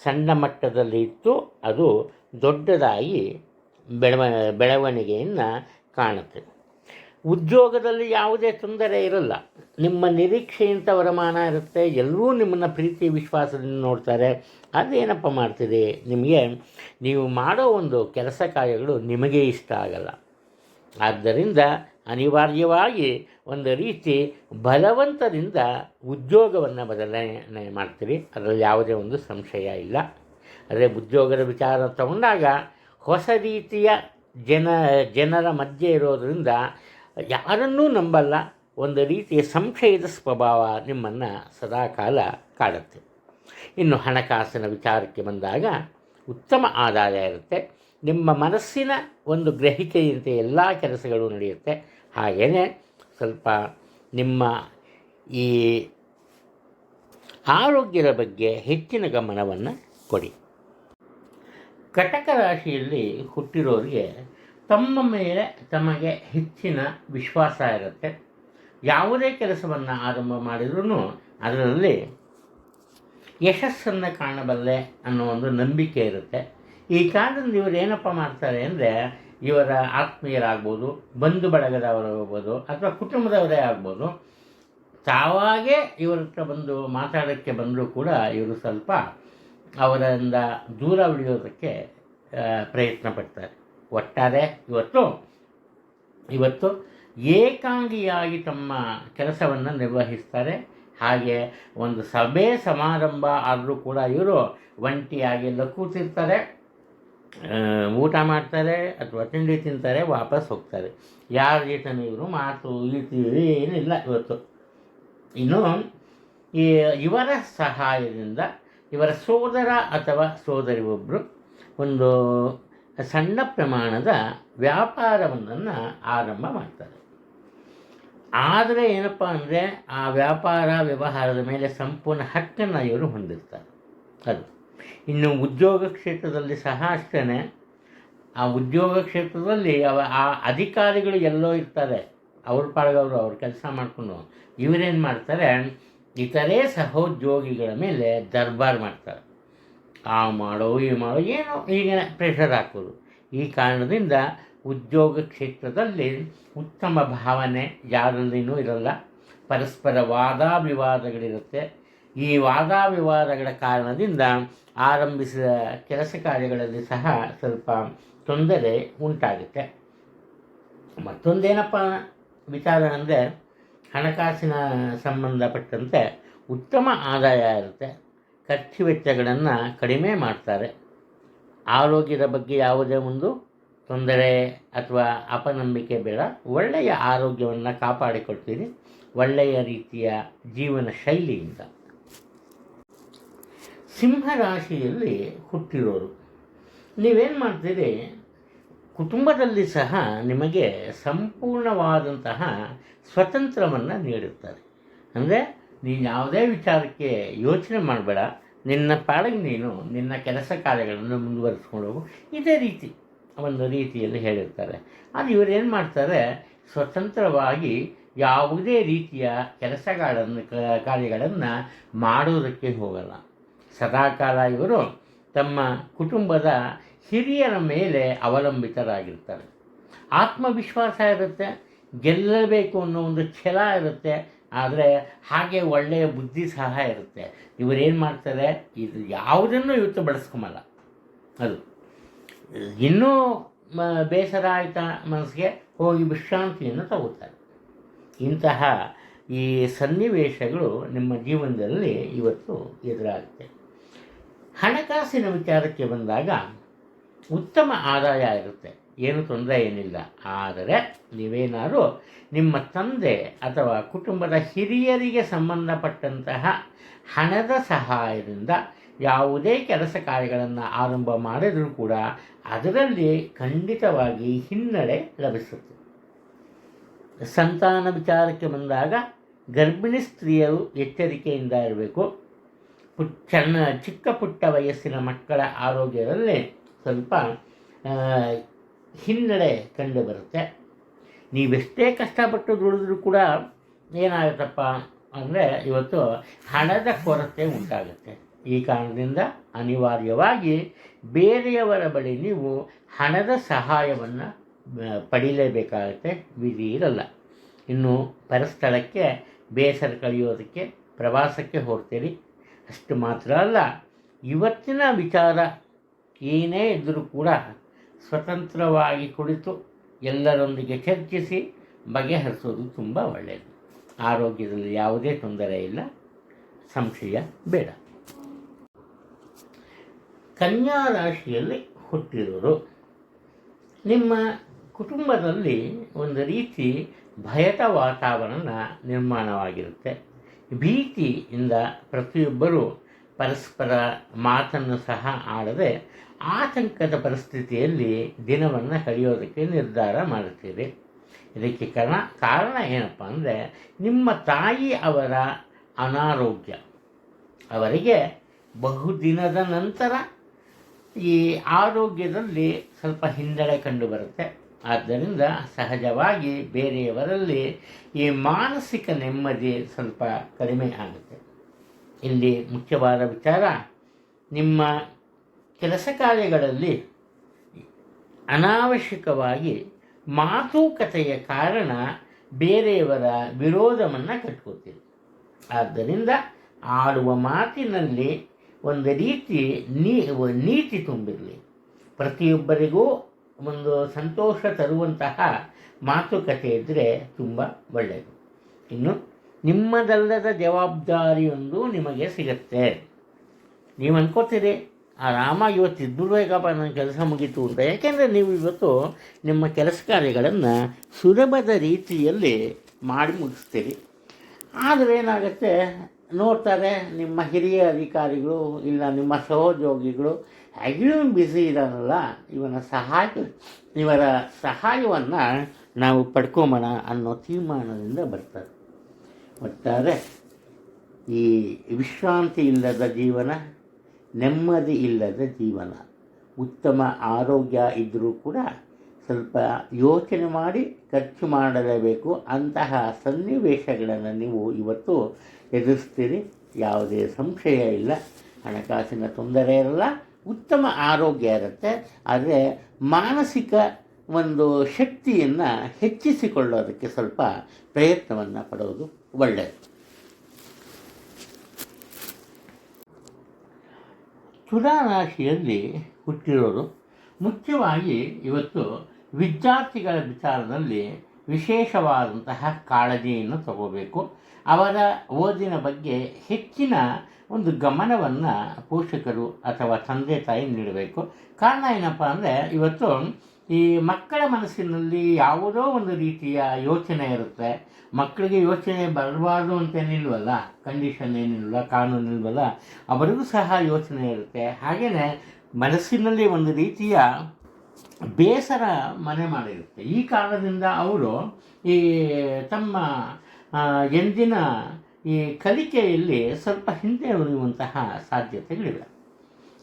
ಸಣ್ಣ ಮಟ್ಟದಲ್ಲಿ ಇತ್ತು, ಅದು ದೊಡ್ಡದಾಗಿ ಬೆಳವಣಿಗೆಯನ್ನು ಕಾಣುತ್ತೆ. ಉದ್ಯೋಗದಲ್ಲಿ ಯಾವುದೇ ತೊಂದರೆ ಇರಲ್ಲ. ನಿಮ್ಮ ನಿರೀಕ್ಷೆಯಂಥ ವರಮಾನ ಇರುತ್ತೆ. ಎಲ್ಲರೂ ನಿಮ್ಮನ್ನು ಪ್ರೀತಿ ವಿಶ್ವಾಸದಿಂದ ನೋಡ್ತಾರೆ. ಅದೇನಪ್ಪ ಮಾಡ್ತೀರಿ, ನಿಮಗೆ ನೀವು ಮಾಡೋ ಒಂದು ಕೆಲಸ ಕಾರ್ಯಗಳು ನಿಮಗೆ ಇಷ್ಟ ಆಗಲ್ಲ. ಆದ್ದರಿಂದ ಅನಿವಾರ್ಯವಾಗಿ ಒಂದು ರೀತಿ ಬಲವಂತದಿಂದ ಉದ್ಯೋಗವನ್ನು ಬದಲಾವಣೆ ಮಾಡ್ತೀರಿ. ಅದರಲ್ಲಿ ಯಾವುದೇ ಒಂದು ಸಂಶಯ ಇಲ್ಲ. ಆದರೆ ಉದ್ಯೋಗದ ವಿಚಾರ ತಗೊಂಡಾಗ ಹೊಸ ರೀತಿಯ ಜನರ ಮಧ್ಯೆ ಇರೋದರಿಂದ ಯಾರನ್ನೂ ನಂಬಲ್ಲ. ಒಂದು ರೀತಿಯ ಸಂಶಯದ ಸ್ವಭಾವ ನಿಮ್ಮನ್ನು ಸದಾಕಾಲ ಕಾಡುತ್ತೆ. ಇನ್ನು ಹಣಕಾಸಿನ ವಿಚಾರಕ್ಕೆ ಬಂದಾಗ ಉತ್ತಮ ಆದಾಯ ಇರುತ್ತೆ. ನಿಮ್ಮ ಮನಸ್ಸಿನ ಒಂದು ಗ್ರಹಿಕೆಯಂತೆ ಎಲ್ಲ ಕೆಲಸಗಳು ನಡೆಯುತ್ತೆ. ಹಾಗೆಯೇ ಸ್ವಲ್ಪ ನಿಮ್ಮ ಈ ಆರೋಗ್ಯದ ಬಗ್ಗೆ ಹೆಚ್ಚಿನ ಗಮನವನ್ನು ಕೊಡಿ. ಕಟಕ ರಾಶಿಯಲ್ಲಿ ಹುಟ್ಟಿರೋರಿಗೆ ತಮ್ಮ ಮೇಲೆ ತಮಗೆ ಹೆಚ್ಚಿನ ವಿಶ್ವಾಸ ಇರುತ್ತೆ. ಯಾವುದೇ ಕೆಲಸವನ್ನು ಆರಂಭ ಮಾಡಿದ್ರೂ ಅದರಲ್ಲಿ ಯಶಸ್ಸನ್ನು ಕಾಣಬಲ್ಲೆ ಅನ್ನೋ ಒಂದು ನಂಬಿಕೆ ಇರುತ್ತೆ. ಈ ಕಾರಣದಿಂದ ಇವರು ಏನಪ್ಪ ಮಾಡ್ತಾರೆ ಅಂದರೆ, ಇವರ ಆತ್ಮೀಯರಾಗ್ಬೋದು, ಬಂಧು ಬಳಗದವರಾಗ್ಬೋದು, ಅಥವಾ ಕುಟುಂಬದವರೇ ಆಗ್ಬೋದು, ತಾವಾಗೇ ಇವರ ಹತ್ರ ಬಂದು ಮಾತಾಡೋಕ್ಕೆ ಬಂದರೂ ಕೂಡ ಇವರು ಸ್ವಲ್ಪ ಅವರಿಂದ ದೂರ ಉಳಿಯೋದಕ್ಕೆ ಪ್ರಯತ್ನ ಪಡ್ತಾರೆ. ಒಟ್ಟಾರೆ ಇವತ್ತು ಏಕಾಂಗಿಯಾಗಿ ತಮ್ಮ ಕೆಲಸವನ್ನು ನಿರ್ವಹಿಸ್ತಾರೆ. ಹಾಗೆ ಒಂದು ಸಭೆ ಸಮಾರಂಭ ಆದರೂ ಕೂಡ ಇವರು ಒಂಟಿಯಾಗೆಲ್ಲ ಕೂತಿರ್ತಾರೆ, ಊಟ ಮಾಡ್ತಾರೆ ಅಥವಾ ತಿಂಡಿ ತಿಂತಾರೆ, ವಾಪಸ್ ಹೋಗ್ತಾರೆ. ಯಾರ ಜೊತೆನೂ ಇವರು ಮಾತು ಗೀತು ಏನಿಲ್ಲ ಇವತ್ತು. ಇನ್ನು ಇವರ ಸಹಾಯದಿಂದ ಇವರ ಸೋದರ ಅಥವಾ ಸೋದರಿ ಒಬ್ಬರು ಒಂದು ಸಣ್ಣ ಪ್ರಮಾಣದ ವ್ಯಾಪಾರವನ್ನು ಆರಂಭ ಮಾಡ್ತಾರೆ. ಆದರೆ ಏನಪ್ಪ ಅಂದರೆ, ಆ ವ್ಯವಹಾರದ ಮೇಲೆ ಸಂಪೂರ್ಣ ಹಕ್ಕನ್ನು ಇವರು ಹೊಂದಿರ್ತಾರೆ. ಅದು ಇನ್ನು ಉದ್ಯೋಗ ಕ್ಷೇತ್ರದಲ್ಲಿ ಸಹ ಅಷ್ಟೇ. ಆ ಉದ್ಯೋಗ ಕ್ಷೇತ್ರದಲ್ಲಿ ಆ ಅಧಿಕಾರಿಗಳು ಎಲ್ಲೋ ಇರ್ತಾರೆ, ಅವ್ರ ಪಾಡ್ಗವರು ಅವ್ರ ಕೆಲಸ ಮಾಡಿಕೊಂಡು ಇವರೇನು ಮಾಡ್ತಾರೆ, ಇತರೆ ಸಹೋದ್ಯೋಗಿಗಳ ಮೇಲೆ ದರ್ಬಾರ್ ಮಾಡ್ತಾರೆ. ಆ ಮಾಡೋ ಈ ಮಾಡೋ ಏನೋ ಹೀಗೆ ಪ್ರೆಷರ್ ಹಾಕೋದು. ಈ ಕಾರಣದಿಂದ ಉದ್ಯೋಗ ಕ್ಷೇತ್ರದಲ್ಲಿ ಉತ್ತಮ ಭಾವನೆ ಯಾರಲ್ಲಿನೂ ಇರಲ್ಲ. ಪರಸ್ಪರ ವಾದಾವಿವಾದಗಳಿರುತ್ತೆ. ಈ ವಾದಾವಿವಾದಗಳ ಕಾರಣದಿಂದ ಆರಂಭಿಸಿದ ಕೆಲಸ ಕಾರ್ಯಗಳಲ್ಲಿ ಸಹ ಸ್ವಲ್ಪ ತೊಂದರೆ ಉಂಟಾಗುತ್ತೆ. ಮತ್ತೊಂದೇನಪ್ಪ ವಿಚಾರ ಅಂದರೆ, ಹಣಕಾಸಿನ ಸಂಬಂಧಪಟ್ಟಂತೆ ಉತ್ತಮ ಆದಾಯ ಇರುತ್ತೆ. ಖರ್ಚು ವೆಚ್ಚಗಳನ್ನು ಕಡಿಮೆ ಮಾಡ್ತಾರೆ. ಆರೋಗ್ಯದ ಬಗ್ಗೆ ಯಾವುದೇ ಒಂದು ತೊಂದರೆ ಅಥವಾ ಅಪನಂಬಿಕೆ ಬೇಡ. ಒಳ್ಳೆಯ ಆರೋಗ್ಯವನ್ನು ಕಾಪಾಡಿಕೊಳ್ತೀರಿ ಒಳ್ಳೆಯ ರೀತಿಯ ಜೀವನ ಶೈಲಿಯಿಂದ. ಸಿಂಹರಾಶಿಯಲ್ಲಿ ಹುಟ್ಟಿರೋರು ನೀವೇನು ಮಾಡ್ತೀರಿ, ಕುಟುಂಬದಲ್ಲಿ ಸಹ ನಿಮಗೆ ಸಂಪೂರ್ಣವಾದಂತಹ ಸ್ವತಂತ್ರವನ್ನು ನೀಡುತ್ತಾರೆ. ಅಂದರೆ ನೀನು ಯಾವುದೇ ವಿಚಾರಕ್ಕೆ ಯೋಚನೆ ಮಾಡಬೇಡ, ನಿನ್ನ ಪಾಡಿಗೆ ನೀನು ನಿನ್ನ ಕೆಲಸ ಕಾರ್ಯಗಳನ್ನು ಮುಂದುವರಿಸ್ಕೊಂಡು ಹೋಗು, ಇದೇ ರೀತಿ ಒಂದು ರೀತಿಯಲ್ಲಿ ಹೇಳಿರ್ತಾರೆ. ಅದು ಇವರೇನು ಮಾಡ್ತಾರೆ, ಸ್ವತಂತ್ರವಾಗಿ ಯಾವುದೇ ರೀತಿಯ ಕಾರ್ಯಗಳನ್ನು ಮಾಡೋದಕ್ಕೆ ಹೋಗಲ್ಲ. ಸದಾಕಾಲ ಇವರು ತಮ್ಮ ಕುಟುಂಬದ ಹಿರಿಯರ ಮೇಲೆ ಅವಲಂಬಿತರಾಗಿರ್ತಾರೆ. ಆತ್ಮವಿಶ್ವಾಸ ಇರುತ್ತೆ, ಗೆಲ್ಲಬೇಕು ಅನ್ನೋ ಒಂದು ಛಲ ಇರುತ್ತೆ. ಆದರೆ ಹಾಗೆ ಒಳ್ಳೆಯ ಬುದ್ಧಿ ಸಹ ಇರುತ್ತೆ. ಇವರೇನು ಮಾಡ್ತಾರೆ, ಇದು ಯಾವುದನ್ನು ಇವತ್ತು ಬಳಸ್ಕೊಂಬಲ್ಲ. ಅದು ಇನ್ನೂ ಬೇಸರ ಆಯಿತಾ ಮನಸ್ಸಿಗೆ, ಹೋಗಿ ವಿಶ್ರಾಂತಿಯನ್ನು ತಗೋತಾರೆ. ಇಂತಹ ಈ ಸನ್ನಿವೇಶಗಳು ನಿಮ್ಮ ಜೀವನದಲ್ಲಿ ಇವತ್ತು ಎದುರಾಗುತ್ತೆ. ಹಣಕಾಸಿನ ವಿಚಾರಕ್ಕೆ ಬಂದಾಗ ಉತ್ತಮ ಆದಾಯ ಇರುತ್ತೆ, ಏನು ತೊಂದರೆ ಏನಿಲ್ಲ. ಆದರೆ ನೀವೇನಾದರೂ ನಿಮ್ಮ ತಂದೆ ಅಥವಾ ಕುಟುಂಬದ ಹಿರಿಯರಿಗೆ ಸಂಬಂಧಪಟ್ಟಂತಹ ಹಣದ ಸಹಾಯದಿಂದ ಯಾವುದೇ ಕೆಲಸ ಕಾರ್ಯಗಳನ್ನು ಆರಂಭ ಮಾಡಿದರೂ ಕೂಡ ಅದರಲ್ಲಿ ಖಂಡಿತವಾಗಿ ಹಿನ್ನಡೆ ಲಭಿಸುತ್ತೆ. ಸಂತಾನ ವಿಚಾರಕ್ಕೆ ಬಂದಾಗ ಗರ್ಭಿಣಿ ಸ್ತ್ರೀಯರು ಎಚ್ಚರಿಕೆಯಿಂದ ಇರಬೇಕು. ಚಿಕ್ಕ ಪುಟ್ಟ ವಯಸ್ಸಿನ ಮಕ್ಕಳ ಆರೋಗ್ಯದಲ್ಲಿ ಸ್ವಲ್ಪ ಹಿನ್ನಡೆ ಕಂಡು ಬರುತ್ತೆ. ನೀವೆಷ್ಟೇ ಕಷ್ಟಪಟ್ಟು ದುಡಿದ್ರೂ ಕೂಡ ಏನಾಗುತ್ತಪ್ಪ ಅಂದರೆ, ಇವತ್ತು ಹಣದ ಕೊರತೆ ಉಂಟಾಗುತ್ತೆ. ಈ ಕಾರಣದಿಂದ ಅನಿವಾರ್ಯವಾಗಿ ಬೇರೆಯವರ ಬಳಿ ನೀವು ಹಣದ ಸಹಾಯವನ್ನು ಪಡೀಲೇಬೇಕಾಗುತ್ತೆ, ವಿಧಿ ಇರಲ್ಲ. ಇನ್ನು ಪರಸ್ಥಳಕ್ಕೆ ಬೇಸರ ಕಳೆಯೋದಕ್ಕೆ ಪ್ರವಾಸಕ್ಕೆ ಹೋಗ್ತೀರಿ. ಅಷ್ಟು ಮಾತ್ರ ಅಲ್ಲ, ಇವತ್ತಿನ ವಿಚಾರ ಏನೇ ಇದ್ದರೂ ಕೂಡ ಸ್ವತಂತ್ರವಾಗಿ ಕುಳಿತು ಎಲ್ಲರೊಂದಿಗೆ ಚರ್ಚಿಸಿ ಬಗೆಹರಿಸೋದು ತುಂಬ ಒಳ್ಳೆಯದು. ಆರೋಗ್ಯದಲ್ಲಿ ಯಾವುದೇ ತೊಂದರೆ ಇಲ್ಲ, ಸಂಶಯ ಬೇಡ. ಕನ್ಯಾ ರಾಶಿಯಲ್ಲಿ ಹುಟ್ಟಿರೋರು, ನಿಮ್ಮ ಕುಟುಂಬದಲ್ಲಿ ಒಂದು ರೀತಿ ಭಯದ ವಾತಾವರಣ ನಿರ್ಮಾಣವಾಗಿರುತ್ತೆ. ಭೀತಿಯಿಂದ ಪ್ರತಿಯೊಬ್ಬರೂ ಪರಸ್ಪರ ಮಾತನ್ನು ಸಹ ಆಡದೆ ಆತಂಕದ ಪರಿಸ್ಥಿತಿಯಲ್ಲಿ ದಿನವನ್ನು ಕಳೆಯೋದಕ್ಕೆ ನಿರ್ಧಾರ ಮಾಡುತ್ತೀರಿ. ಇದಕ್ಕೆ ಕಾರಣ ಏನಪ್ಪ ಅಂದರೆ, ನಿಮ್ಮ ತಾಯಿ ಅವರ ಅನಾರೋಗ್ಯ. ಅವರಿಗೆ ಬಹುದಿನದ ನಂತರ ಈ ಆರೋಗ್ಯದಲ್ಲಿ ಸ್ವಲ್ಪ ಹಿನ್ನಡೆ ಕಂಡುಬರುತ್ತೆ. ಆದ್ದರಿಂದ ಸಹಜವಾಗಿ ಬೇರೆಯವರಲ್ಲಿ ಈ ಮಾನಸಿಕ ನೆಮ್ಮದಿ ಸ್ವಲ್ಪ ಕಡಿಮೆ ಆಗುತ್ತೆ. ಇಲ್ಲಿ ಮುಖ್ಯವಾದ ವಿಚಾರ, ನಿಮ್ಮ ಕೆಲಸ ಕಾರ್ಯಗಳಲ್ಲಿ ಅನಾವಶ್ಯಕವಾಗಿ ಮಾತುಕತೆಯ ಕಾರಣ ಬೇರೆಯವರ ವಿರೋಧವನ್ನು ಕಟ್ಕೋತೀರಿ. ಆದ್ದರಿಂದ ಆಡುವ ಮಾತಿನಲ್ಲಿ ಒಂದು ರೀತಿ ನೀತಿ ತುಂಬಿರಲಿ. ಪ್ರತಿಯೊಬ್ಬರಿಗೂ ಒಂದು ಸಂತೋಷ ತರುವಂತಹ ಮಾತುಕತೆ ಇದ್ದರೆ ತುಂಬ ಒಳ್ಳೆಯದು. ಇನ್ನು ನಿಮ್ಮದಲ್ಲದ ಜವಾಬ್ದಾರಿಯೊಂದು ನಿಮಗೆ ಸಿಗತ್ತೆ. ನೀವು ಅನ್ಕೋತೀರಿ, ಆರಾಮಾಗಿ ಇವತ್ತು ಇದ್ದರೂ ಹೇಗಪ್ಪ ನನ್ನ ಕೆಲಸ ಮುಗೀತು ಅಂತ. ಯಾಕೆಂದರೆ ನೀವು ಇವತ್ತು ನಿಮ್ಮ ಕೆಲಸ ಕಾರ್ಯಗಳನ್ನು ಸುಲಭದ ರೀತಿಯಲ್ಲಿ ಮಾಡಿ ಮುಗಿಸ್ತೀರಿ. ಆದರೆ ಏನಾಗುತ್ತೆ, ನೋಡ್ತಾರೆ ನಿಮ್ಮ ಹಿರಿಯ ಅಧಿಕಾರಿಗಳು ಇಲ್ಲ ನಿಮ್ಮ ಸಹೋದ್ಯೋಗಿಗಳು ಹೇಗೂ ಬ್ಯುಸಿ ಇದ್ದಾನಲ್ಲ, ಇವರ ಸಹಾಯವನ್ನು ನಾವು ಪಡ್ಕೊಂಬೋಣ ಅನ್ನೋ ತೀರ್ಮಾನದಿಂದ ಬರ್ತಾರೆ. ಒಟ್ಟಾರೆ ಈ ವಿಶ್ರಾಂತಿ ಇಲ್ಲದ ಜೀವನ, ನೆಮ್ಮದಿ ಇಲ್ಲದ ಜೀವನ. ಉತ್ತಮ ಆರೋಗ್ಯ ಇದ್ದರೂ ಕೂಡ ಸ್ವಲ್ಪ ಯೋಚನೆ ಮಾಡಿ ಖರ್ಚು ಮಾಡಲೇಬೇಕು. ಅಂತಹ ಸನ್ನಿವೇಶಗಳನ್ನು ನೀವು ಇವತ್ತು ಎದುರಿಸ್ತೀರಿ, ಯಾವುದೇ ಸಂಶಯ ಇಲ್ಲ. ಹಣಕಾಸಿನ ತೊಂದರೆ ಇರಲ್ಲ, ಉತ್ತಮ ಆರೋಗ್ಯ ಇರುತ್ತೆ. ಆದರೆ ಮಾನಸಿಕ ಒಂದು ಶಕ್ತಿಯನ್ನು ಹೆಚ್ಚಿಸಿಕೊಳ್ಳೋದಕ್ಕೆ ಸ್ವಲ್ಪ ಪ್ರಯತ್ನವನ್ನು ಪಡೋದು ಒಳ್ಳೆಯದು. ತುಲಾ ರಾಶಿಯಲ್ಲಿ ಹುಟ್ಟಿರೋರು ಮುಖ್ಯವಾಗಿ ಇವತ್ತು ವಿದ್ಯಾರ್ಥಿಗಳ ವಿಚಾರದಲ್ಲಿ ವಿಶೇಷವಾದಂತಹ ಕಾಳಜಿಯನ್ನು ತಗೋಬೇಕು. ಅವರ ಓದಿನ ಬಗ್ಗೆ ಹೆಚ್ಚಿನ ಒಂದು ಗಮನವನ್ನು ಪೋಷಕರು ಅಥವಾ ತಂದೆ ತಾಯಿ ನೀಡಬೇಕು. ಕಾರಣ ಏನಪ್ಪ ಅಂದರೆ, ಇವತ್ತು ಈ ಮಕ್ಕಳ ಮನಸ್ಸಿನಲ್ಲಿ ಯಾವುದೋ ಒಂದು ರೀತಿಯ ಯೋಚನೆ ಇರುತ್ತೆ. ಮಕ್ಕಳಿಗೆ ಯೋಚನೆ ಬರಬಾರ್ದು ಅಂತೇನಿಲ್ವಲ್ಲ, ಕಂಡೀಷನ್ ಏನಿಲ್ಲ, ಕಾನೂನು ಇಲ್ವಲ್ಲ, ಅವರಿಗೂ ಸಹ ಯೋಚನೆ ಇರುತ್ತೆ. ಹಾಗೆಯೇ ಮನಸ್ಸಿನಲ್ಲಿ ಒಂದು ರೀತಿಯ ಬೇಸರ ಮನೆ ಮಾಡಿರುತ್ತೆ. ಈ ಕಾರಣದಿಂದ ಅವರು ಈ ತಮ್ಮ ಎಂದಿನ ಈ ಕಲಿಕೆಯಲ್ಲಿ ಸ್ವಲ್ಪ ಹಿಂದೆ ಉಳಿಯುವಂತಹ ಸಾಧ್ಯತೆಗಳಿವೆ.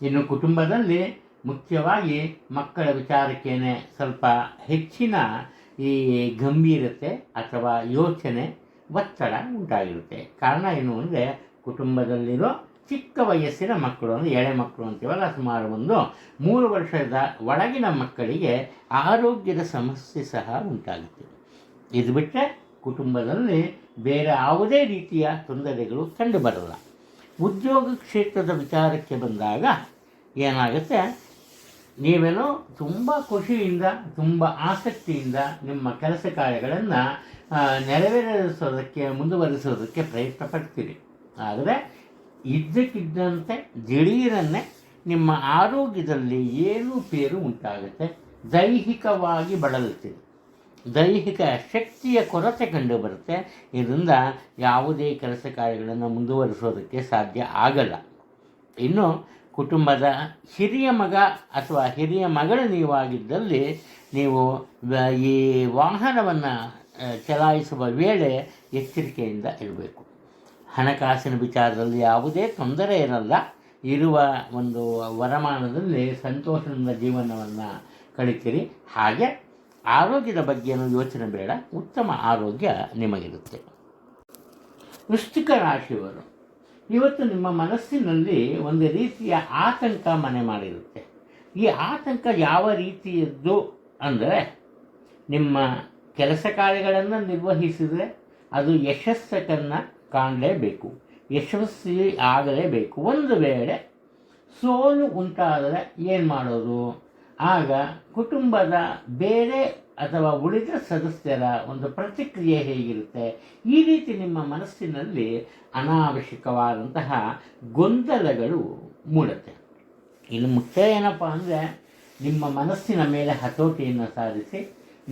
ಇನ್ನು ಕುಟುಂಬದಲ್ಲಿ ಮುಖ್ಯವಾಗಿ ಮಕ್ಕಳ ವಿಚಾರಕ್ಕೇನೆ ಸ್ವಲ್ಪ ಹೆಚ್ಚಿನ ಈ ಗಂಭೀರತೆ ಅಥವಾ ಯೋಚನೆ, ಒತ್ತಡ ಉಂಟಾಗಿರುತ್ತೆ. ಕಾರಣ ಏನು ಅಂದರೆ, ಕುಟುಂಬದಲ್ಲಿರೋ ಚಿಕ್ಕ ವಯಸ್ಸಿನ ಮಕ್ಕಳು ಅಂದರೆ ಎಳೆ ಮಕ್ಕಳು ಅಂತೀವಲ್ಲ, ಸುಮಾರು ಒಂದು 3 ವರ್ಷದ ಒಳಗಿನ ಮಕ್ಕಳಿಗೆ ಆರೋಗ್ಯದ ಸಮಸ್ಯೆ ಸಹ ಉಂಟಾಗುತ್ತೆ. ಇದು ಬಿಟ್ಟರೆ ಕುಟುಂಬದಲ್ಲಿ ಬೇರೆ ಯಾವುದೇ ರೀತಿಯ ತೊಂದರೆಗಳು ಕಂಡುಬರಲ್ಲ. ಉದ್ಯೋಗ ಕ್ಷೇತ್ರದ ವಿಚಾರಕ್ಕೆ ಬಂದಾಗ ಏನಾಗುತ್ತೆ, ನೀವೇನೋ ತುಂಬ ಖುಷಿಯಿಂದ ತುಂಬ ಆಸಕ್ತಿಯಿಂದ ನಿಮ್ಮ ಕೆಲಸ ಕಾರ್ಯಗಳನ್ನು ನೆರವೇರಿಸೋದಕ್ಕೆ ಮುಂದುವರಿಸೋದಕ್ಕೆ ಪ್ರಯತ್ನ ಪಡ್ತೀರಿ. ಆದರೆ ಇದ್ದಕ್ಕಿದ್ದಂತೆ ದಿಢೀರನ್ನೇ ನಿಮ್ಮ ಆರೋಗ್ಯದಲ್ಲಿ ಏರುಪೇರು ಉಂಟಾಗುತ್ತೆ. ದೈಹಿಕವಾಗಿ ಬಳಲುತ್ತೀರಿ, ದೈಹಿಕ ಶಕ್ತಿಯ ಕೊರತೆ ಕಂಡುಬರುತ್ತೆ. ಇದರಿಂದ ಯಾವುದೇ ಕೆಲಸ ಕಾರ್ಯಗಳನ್ನು ಮುಂದುವರಿಸೋದಕ್ಕೆ ಸಾಧ್ಯ ಆಗಲ್ಲ. ಇನ್ನು ಕುಟುಂಬದ ಹಿರಿಯ ಮಗ ಅಥವಾ ಹಿರಿಯ ಮಗಳು ನೀವಾಗಿದ್ದಲ್ಲಿ ನೀವು ಈ ವಾಹನವನ್ನು ಚಲಾಯಿಸುವ ವೇಳೆ ಎಚ್ಚರಿಕೆಯಿಂದ ಇರಬೇಕು. ಹಣಕಾಸಿನ ವಿಚಾರದಲ್ಲಿ ಯಾವುದೇ ತೊಂದರೆ ಇರಲ್ಲ. ಇರುವ ಒಂದು ವರಮಾನದಲ್ಲಿ ಸಂತೋಷದಿಂದ ಜೀವನವನ್ನು ಕಳಿತೀರಿ. ಹಾಗೆ ಆರೋಗ್ಯದ ಬಗ್ಗೆಯೂ ಯೋಚನೆ ಬೇಡ, ಉತ್ತಮ ಆರೋಗ್ಯ ನಿಮಗಿರುತ್ತೆ. ವೃಶ್ಚಿಕ ರಾಶಿಯವರು, ಇವತ್ತು ನಿಮ್ಮ ಮನಸ್ಸಿನಲ್ಲಿ ಒಂದು ರೀತಿಯ ಆತಂಕ ಮನೆ ಮಾಡಿರುತ್ತೆ. ಈ ಆತಂಕ ಯಾವ ರೀತಿಯದ್ದು ಅಂದರೆ, ನಿಮ್ಮ ಕೆಲಸ ಕಾರ್ಯಗಳನ್ನು ನಿರ್ವಹಿಸಿದರೆ ಅದು ಯಶಸ್ಸನ್ನು ಕಾಣಲೇಬೇಕು, ಯಶಸ್ವಿ ಆಗಲೇಬೇಕು. ಒಂದು ವೇಳೆ ಸೋಲು ಉಂಟಾದರೆ ಏನು ಮಾಡೋದು? ಆಗ ಕುಟುಂಬದ ಬೇರೆ ಅಥವಾ ಉಳಿದ ಸದಸ್ಯರ ಒಂದು ಪ್ರತಿಕ್ರಿಯೆ ಹೇಗಿರುತ್ತೆ? ಈ ರೀತಿ ನಿಮ್ಮ ಮನಸ್ಸಿನಲ್ಲಿ ಅನಾವಶ್ಯಕವಾದಂತಹ ಗೊಂದಲಗಳು ಮೂಡುತ್ತೆ. ಇನ್ನು ಮುಖ್ಯ ಏನಪ್ಪ ಅಂದರೆ, ನಿಮ್ಮ ಮನಸ್ಸಿನ ಮೇಲೆ ಹತೋಟಿಯನ್ನು ಸಾಧಿಸಿ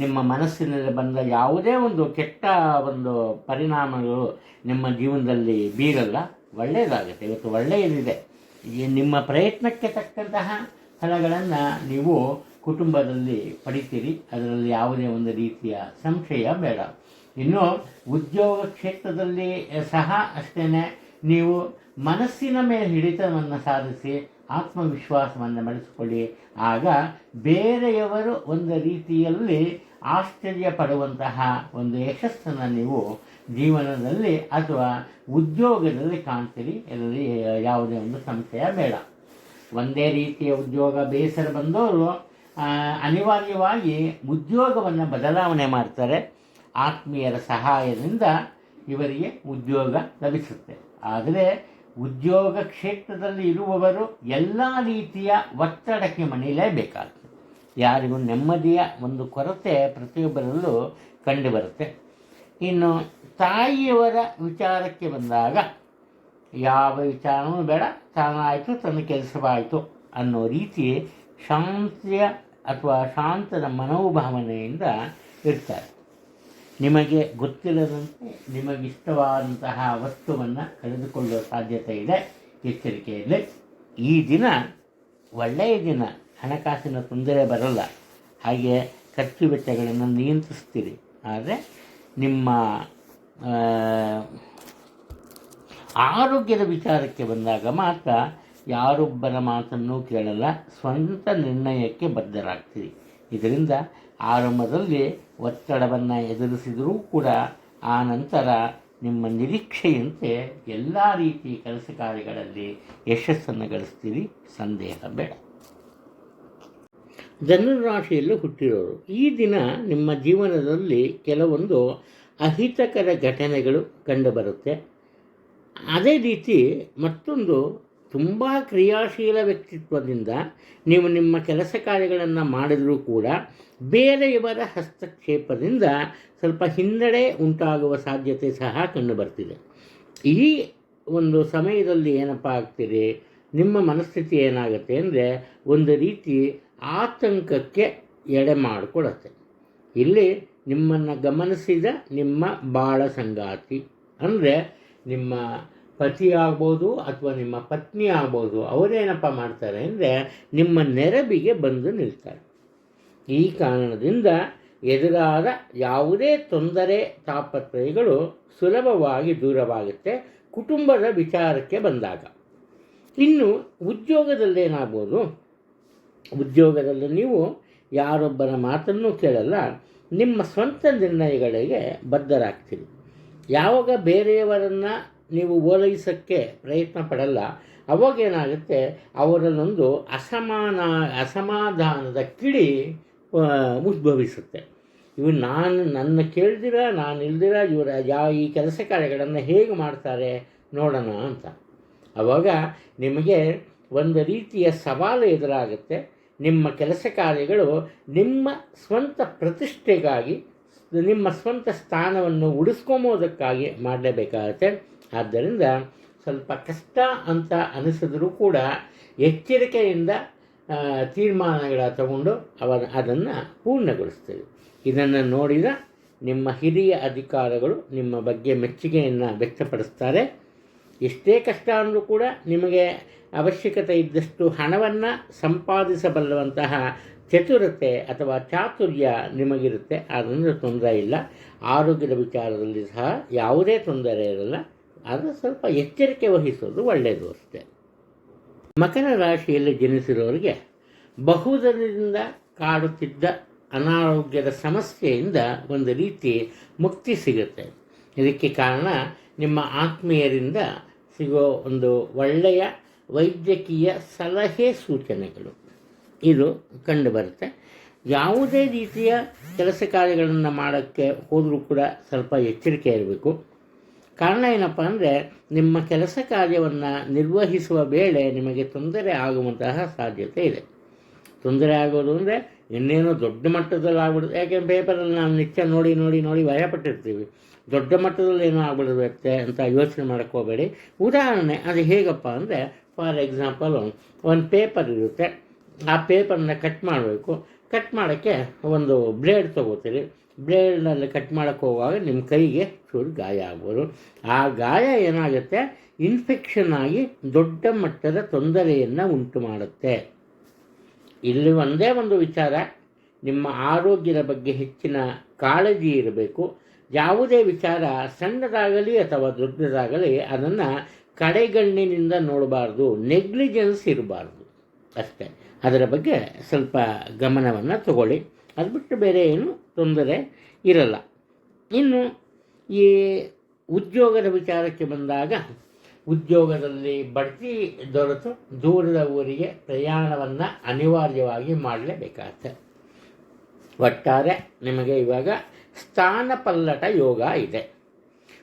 ನಿಮ್ಮ ಮನಸ್ಸಿನಲ್ಲಿ ಬಂದ ಯಾವುದೇ ಒಂದು ಕೆಟ್ಟ ಒಂದು ಪರಿಣಾಮಗಳು ನಿಮ್ಮ ಜೀವನದಲ್ಲಿ ಬೀರಲ್ಲ, ಒಳ್ಳೆಯದಾಗುತ್ತೆ. ಇವತ್ತು ಒಳ್ಳೆಯದಿದೆ. ನಿಮ್ಮ ಪ್ರಯತ್ನಕ್ಕೆ ತಕ್ಕಂತಹ ಫಲಗಳನ್ನು ನೀವು ಕುಟುಂಬದಲ್ಲಿ ಪಡಿತೀರಿ, ಅದರಲ್ಲಿ ಯಾವುದೇ ಒಂದು ರೀತಿಯ ಸಂಶಯ ಬೇಡ. ಇನ್ನು ಉದ್ಯೋಗ ಕ್ಷೇತ್ರದಲ್ಲಿ ಸಹ ಅಷ್ಟೇ, ನೀವು ಮನಸ್ಸಿನ ಮೇಲೆ ಹಿಡಿತವನ್ನು ಸಾಧಿಸಿ ಆತ್ಮವಿಶ್ವಾಸವನ್ನು ಬೆಳೆಸಿಕೊಳ್ಳಿ. ಆಗ ಬೇರೆಯವರು ಒಂದು ರೀತಿಯಲ್ಲಿ ಆಶ್ಚರ್ಯ ಪಡುವಂತಹ ಒಂದು ಯಶಸ್ಸನ್ನು ನೀವು ಜೀವನದಲ್ಲಿ ಅಥವಾ ಉದ್ಯೋಗದಲ್ಲಿ ಕಾಣ್ತೀರಿ. ಇದರಲ್ಲಿ ಯಾವುದೇ ಒಂದು ಸಂಶಯ ಬೇಡ. ಒಂದೇ ರೀತಿಯ ಉದ್ಯೋಗ ಬೇಸರ ಬಂದವರು ಅನಿವಾರ್ಯವಾಗಿ ಉದ್ಯೋಗವನ್ನು ಬದಲಾವಣೆ ಮಾಡ್ತಾರೆ. ಆತ್ಮೀಯರ ಸಹಾಯದಿಂದ ಇವರಿಗೆ ಉದ್ಯೋಗ ಲಭಿಸುತ್ತೆ. ಆದರೆ ಉದ್ಯೋಗ ಕ್ಷೇತ್ರದಲ್ಲಿ ಇರುವವರು ಎಲ್ಲ ರೀತಿಯ ಒತ್ತಡಕ್ಕೆ ಮಣಿಯಲೇಬೇಕಾಗ್ತದೆ. ಯಾರಿಗೂ ನೆಮ್ಮದಿಯ ಒಂದು ಕೊರತೆ ಪ್ರತಿಯೊಬ್ಬರಲ್ಲೂ ಕಂಡುಬರುತ್ತೆ. ಇನ್ನು ತಾಯಿಯವರ ವಿಚಾರಕ್ಕೆ ಬಂದಾಗ ಯಾವ ವಿಚಾರವೂ ಬೇಡ, ತಾನಾಯಿತು ತನ್ನ ಕೆಲಸವಾಯಿತು ಅನ್ನೋ ರೀತಿ ಶಾಂತಿಯ ಅಥವಾ ಶಾಂತದ ಮನೋಭಾವನೆಯಿಂದ ಇರ್ತಾರೆ. ನಿಮಗೆ ಗೊತ್ತಿಲ್ಲದಂತೆ ನಿಮಗಿಷ್ಟವಾದಂತಹ ವಸ್ತುವನ್ನು ಕಳೆದುಕೊಳ್ಳುವ ಸಾಧ್ಯತೆ ಇದೆ, ಎಚ್ಚರಿಕೆಯಲ್ಲಿ. ಈ ದಿನ ಒಳ್ಳೆಯ ದಿನ, ಹಣಕಾಸಿನ ತೊಂದರೆ ಬರಲ್ಲ, ಹಾಗೆ ಖರ್ಚು ವೆಚ್ಚಗಳನ್ನು ನಿಯಂತ್ರಿಸ್ತೀರಿ. ಆದರೆ ನಿಮ್ಮ ಆರೋಗ್ಯದ ವಿಚಾರಕ್ಕೆ ಬಂದಾಗ ಮಾತ್ರ ಯಾರೊಬ್ಬರ ಮಾತನ್ನು ಕೇಳಲ್ಲ, ಸ್ವಂತ ನಿರ್ಣಯಕ್ಕೆ ಬದ್ಧರಾಗ್ತೀರಿ. ಇದರಿಂದ ಆರಂಭದಲ್ಲಿ ಒತ್ತಡವನ್ನು ಎದುರಿಸಿದರೂ ಕೂಡ ಆ ನಂತರ ನಿಮ್ಮ ನಿರೀಕ್ಷೆಯಂತೆ ಎಲ್ಲ ರೀತಿಯ ಕೆಲಸ ಕಾರ್ಯಗಳಲ್ಲಿ ಯಶಸ್ಸನ್ನು ಗಳಿಸ್ತೀರಿ, ಸಂದೇಹ ಬೇಡ. ಧನುರಾಶಿಯಲ್ಲಿ ಹುಟ್ಟಿರೋರು ಈ ದಿನ ನಿಮ್ಮ ಜೀವನದಲ್ಲಿ ಕೆಲವೊಂದು ಅಹಿತಕರ ಘಟನೆಗಳು ಕಂಡುಬರುತ್ತೆ. ಅದೇ ರೀತಿ ಮತ್ತೊಂದು, ತುಂಬ ಕ್ರಿಯಾಶೀಲ ವ್ಯಕ್ತಿತ್ವದಿಂದ ನೀವು ನಿಮ್ಮ ಕೆಲಸ ಕಾರ್ಯಗಳನ್ನು ಮಾಡಿದರೂ ಕೂಡ ಬೇರೆಯವರ ಹಸ್ತಕ್ಷೇಪದಿಂದ ಸ್ವಲ್ಪ ಹಿನ್ನಡೆ ಉಂಟಾಗುವ ಸಾಧ್ಯತೆ ಸಹ ಕಂಡುಬರ್ತಿದೆ. ಈ ಒಂದು ಸಮಯದಲ್ಲಿ ಏನಪ್ಪ ಆಗ್ತೀರಿ, ನಿಮ್ಮ ಮನಸ್ಥಿತಿ ಏನಾಗುತ್ತೆ ಅಂದರೆ ಒಂದು ರೀತಿ ಆತಂಕಕ್ಕೆ ಎಡೆ ಮಾಡಿಕೊಡುತ್ತೆ. ಇಲ್ಲಿ ನಿಮ್ಮನ್ನು ಗಮನಿಸಿದ ನಿಮ್ಮ ಬಾಳ ಸಂಗಾತಿ ಅಂದರೆ ನಿಮ್ಮ ಪತಿ ಆಗ್ಬೋದು ಅಥವಾ ನಿಮ್ಮ ಪತ್ನಿ ಆಗ್ಬೋದು, ಅವರೇನಪ್ಪ ಮಾಡ್ತಾರೆ ಅಂದರೆ ನಿಮ್ಮ ನೆರವಿಗೆ ಬಂದು ನಿಲ್ತಾರೆ. ಈ ಕಾರಣದಿಂದ ಎದುರಾದ ಯಾವುದೇ ತೊಂದರೆ ತಾಪತ್ರಯಗಳು ಸುಲಭವಾಗಿ ದೂರವಾಗುತ್ತೆ ಕುಟುಂಬದ ವಿಚಾರಕ್ಕೆ ಬಂದಾಗ. ಇನ್ನು ಉದ್ಯೋಗದಲ್ಲೇನಾಗ್ಬೋದು, ಉದ್ಯೋಗದಲ್ಲಿ ನೀವು ಯಾರೊಬ್ಬರ ಮಾತನ್ನು ಕೇಳಲ್ಲ, ನಿಮ್ಮ ಸ್ವಂತ ನಿರ್ಣಯಗಳಿಗೆ ಬದ್ಧರಾಗ್ತೀರಿ. ಯಾವಾಗ ಬೇರೆಯವರನ್ನು ನೀವು ಓಲೈಸೋಕ್ಕೆ ಪ್ರಯತ್ನ ಪಡಲ್ಲ, ಅವಾಗೇನಾಗುತ್ತೆ, ಅವರಲ್ಲೊಂದು ಅಸಮಾಧಾನದ ಕಿಡಿ ಉದ್ಭವಿಸುತ್ತೆ. ಇವು ನನ್ನ ಕೇಳ್ದಿರ, ನಾನು ಇಲ್ದಿರ ಇವರ ಈ ಕೆಲಸ ಕಾರ್ಯಗಳನ್ನು ಹೇಗೆ ಮಾಡ್ತಾರೆ ನೋಡೋಣ ಅಂತ. ಆವಾಗ ನಿಮಗೆ ಒಂದು ರೀತಿಯ ಸವಾಲು ಎದುರಾಗುತ್ತೆ. ನಿಮ್ಮ ಕೆಲಸ ಕಾರ್ಯಗಳು ನಿಮ್ಮ ಸ್ವಂತ ಪ್ರತಿಷ್ಠೆಗಾಗಿ, ನಿಮ್ಮ ಸ್ವಂತ ಸ್ಥಾನವನ್ನು ಉಳಿಸ್ಕೊಂಬೋದಕ್ಕಾಗಿ ಮಾಡಲೇಬೇಕಾಗತ್ತೆ. ಆದ್ದರಿಂದ ಸ್ವಲ್ಪ ಕಷ್ಟ ಅಂತ ಅನಿಸಿದ್ರೂ ಕೂಡ ಎಚ್ಚರಿಕೆಯಿಂದ ತೀರ್ಮಾನಗಳ ತಗೊಂಡು ಅದನ್ನು ಪೂರ್ಣಗೊಳಿಸ್ತೀವಿ. ಇದನ್ನು ನೋಡಿದ ನಿಮ್ಮ ಹಿರಿಯ ಅಧಿಕಾರಿಗಳು ನಿಮ್ಮ ಬಗ್ಗೆ ಮೆಚ್ಚುಗೆಯನ್ನು ವ್ಯಕ್ತಪಡಿಸ್ತಾರೆ. ಎಷ್ಟೇ ಕಷ್ಟ ಅಂದರೂ ಕೂಡ ನಿಮಗೆ ಅವಶ್ಯಕತೆ ಇದ್ದಷ್ಟು ಹಣವನ್ನು ಸಂಪಾದಿಸಬಲ್ಲವಂತಹ ಚತುರತೆ ಅಥವಾ ಚಾತುರ್ಯ ನಿಮಗಿರುತ್ತೆ. ಆದ್ದರಿಂದ ತೊಂದರೆ ಇಲ್ಲ. ಆರೋಗ್ಯದ ವಿಚಾರದಲ್ಲಿ ಸಹ ಯಾವುದೇ ತೊಂದರೆ ಇರಲ್ಲ, ಆದರೆ ಸ್ವಲ್ಪ ಎಚ್ಚರಿಕೆ ವಹಿಸೋದು ಒಳ್ಳೆಯದು ಅಷ್ಟೇ. ಮಕರ ರಾಶಿಯಲ್ಲಿ ಜನಿಸಿರೋರಿಗೆ ಬಹುದಿನದಿಂದ ಕಾಡುತ್ತಿದ್ದ ಅನಾರೋಗ್ಯದ ಸಮಸ್ಯೆಯಿಂದ ಒಂದು ರೀತಿ ಮುಕ್ತಿ ಸಿಗುತ್ತೆ. ಇದಕ್ಕೆ ಕಾರಣ ನಿಮ್ಮ ಆತ್ಮೀಯರಿಂದ ಸಿಗೋ ಒಂದು ಒಳ್ಳೆಯ ವೈದ್ಯಕೀಯ ಸಲಹೆ ಸೂಚನೆಗಳು ಇದು ಕಂಡುಬರುತ್ತೆ. ಯಾವುದೇ ರೀತಿಯ ಕೆಲಸ ಕಾರ್ಯಗಳನ್ನು ಮಾಡೋಕ್ಕೆ ಹೋದರೂ ಕೂಡ ಸ್ವಲ್ಪ ಎಚ್ಚರಿಕೆ ಇರಬೇಕು. ಕಾರಣ ಏನಪ್ಪ ಅಂದರೆ, ನಿಮ್ಮ ಕೆಲಸ ಕಾರ್ಯವನ್ನು ನಿರ್ವಹಿಸುವ ವೇಳೆ ನಿಮಗೆ ತೊಂದರೆ ಆಗುವಂತಹ ಸಾಧ್ಯತೆ ಇದೆ. ತೊಂದರೆ ಆಗೋದು ಅಂದರೆ ಇನ್ನೇನು ದೊಡ್ಡ ಮಟ್ಟದಲ್ಲಿ ಆಗ್ಬಿಡುತ್ತೆ. ಯಾಕೆಂದ್ರೆ ಪೇಪರಲ್ಲಿ ನಾವು ನಿತ್ಯ ನೋಡಿ ನೋಡಿ ನೋಡಿ ಭಯಪಟ್ಟಿರ್ತೀವಿ. ದೊಡ್ಡ ಮಟ್ಟದಲ್ಲಿ ಏನೋ ಆಗ್ಬಿಡುತ್ತೆ ಅಂತ ಯೋಚನೆ ಮಾಡೋಕ್ಕೆ ಹೋಗಬೇಡಿ. ಉದಾಹರಣೆ ಅದು ಹೇಗಪ್ಪ ಅಂದರೆ, ಫಾರ್ ಎಕ್ಸಾಂಪಲ್ ಒಂದು ಪೇಪರ್ ಇರುತ್ತೆ. ಆ ಪೇಪರ್ನ ಕಟ್ ಮಾಡಬೇಕು. ಕಟ್ ಮಾಡೋಕ್ಕೆ ಒಂದು ಬ್ಲೇಡ್ ತೊಗೋತೀರಿ. ಬ್ಲೇಡ್ನಲ್ಲಿ ಕಟ್ ಮಾಡೋಕ್ಕೆ ಹೋಗುವಾಗ ನಿಮ್ಮ ಕೈಗೆ ಚೂರು ಗಾಯ ಆಗ್ಬೋದು. ಆ ಗಾಯ ಏನಾಗುತ್ತೆ, ಇನ್ಫೆಕ್ಷನ್ ಆಗಿ ದೊಡ್ಡ ಮಟ್ಟದ ತೊಂದರೆಯನ್ನು ಉಂಟು ಮಾಡುತ್ತೆ. ಇಲ್ಲಿ ಒಂದೇ ಒಂದು ವಿಚಾರ, ನಿಮ್ಮ ಆರೋಗ್ಯದ ಬಗ್ಗೆ ಹೆಚ್ಚಿನ ಕಾಳಜಿ ಇರಬೇಕು. ಯಾವುದೇ ವಿಚಾರ ಸಣ್ಣದಾಗಲಿ ಅಥವಾ ದೊಡ್ಡದಾಗಲಿ ಅದನ್ನು ಕಡೆಗಣ್ಣಿನಿಂದ ನೋಡಬಾರ್ದು, ನೆಗ್ಲಿಜೆನ್ಸ್ ಇರಬಾರ್ದು ಅಷ್ಟೇ. ಅದರ ಬಗ್ಗೆ ಸ್ವಲ್ಪ ಗಮನವನ್ನು ತಗೊಳ್ಳಿ. ಅದು ಬಿಟ್ಟು ಬೇರೆ ಏನು ತೊಂದರೆ ಇರಲ್ಲ. ಇನ್ನು ಈ ಉದ್ಯೋಗದ ವಿಚಾರಕ್ಕೆ ಬಂದಾಗ, ಉದ್ಯೋಗದಲ್ಲಿ ಬಡ್ತಿ ದೊರೆತು ದೂರದ ಊರಿಗೆ ಪ್ರಯಾಣವನ್ನು ಅನಿವಾರ್ಯವಾಗಿ ಮಾಡಲೇಬೇಕಾಗತ್ತೆ. ಒಟ್ಟಾರೆ ನಿಮಗೆ ಇವಾಗ ಸ್ಥಾನಪಲ್ಲಟ ಯೋಗ ಇದೆ.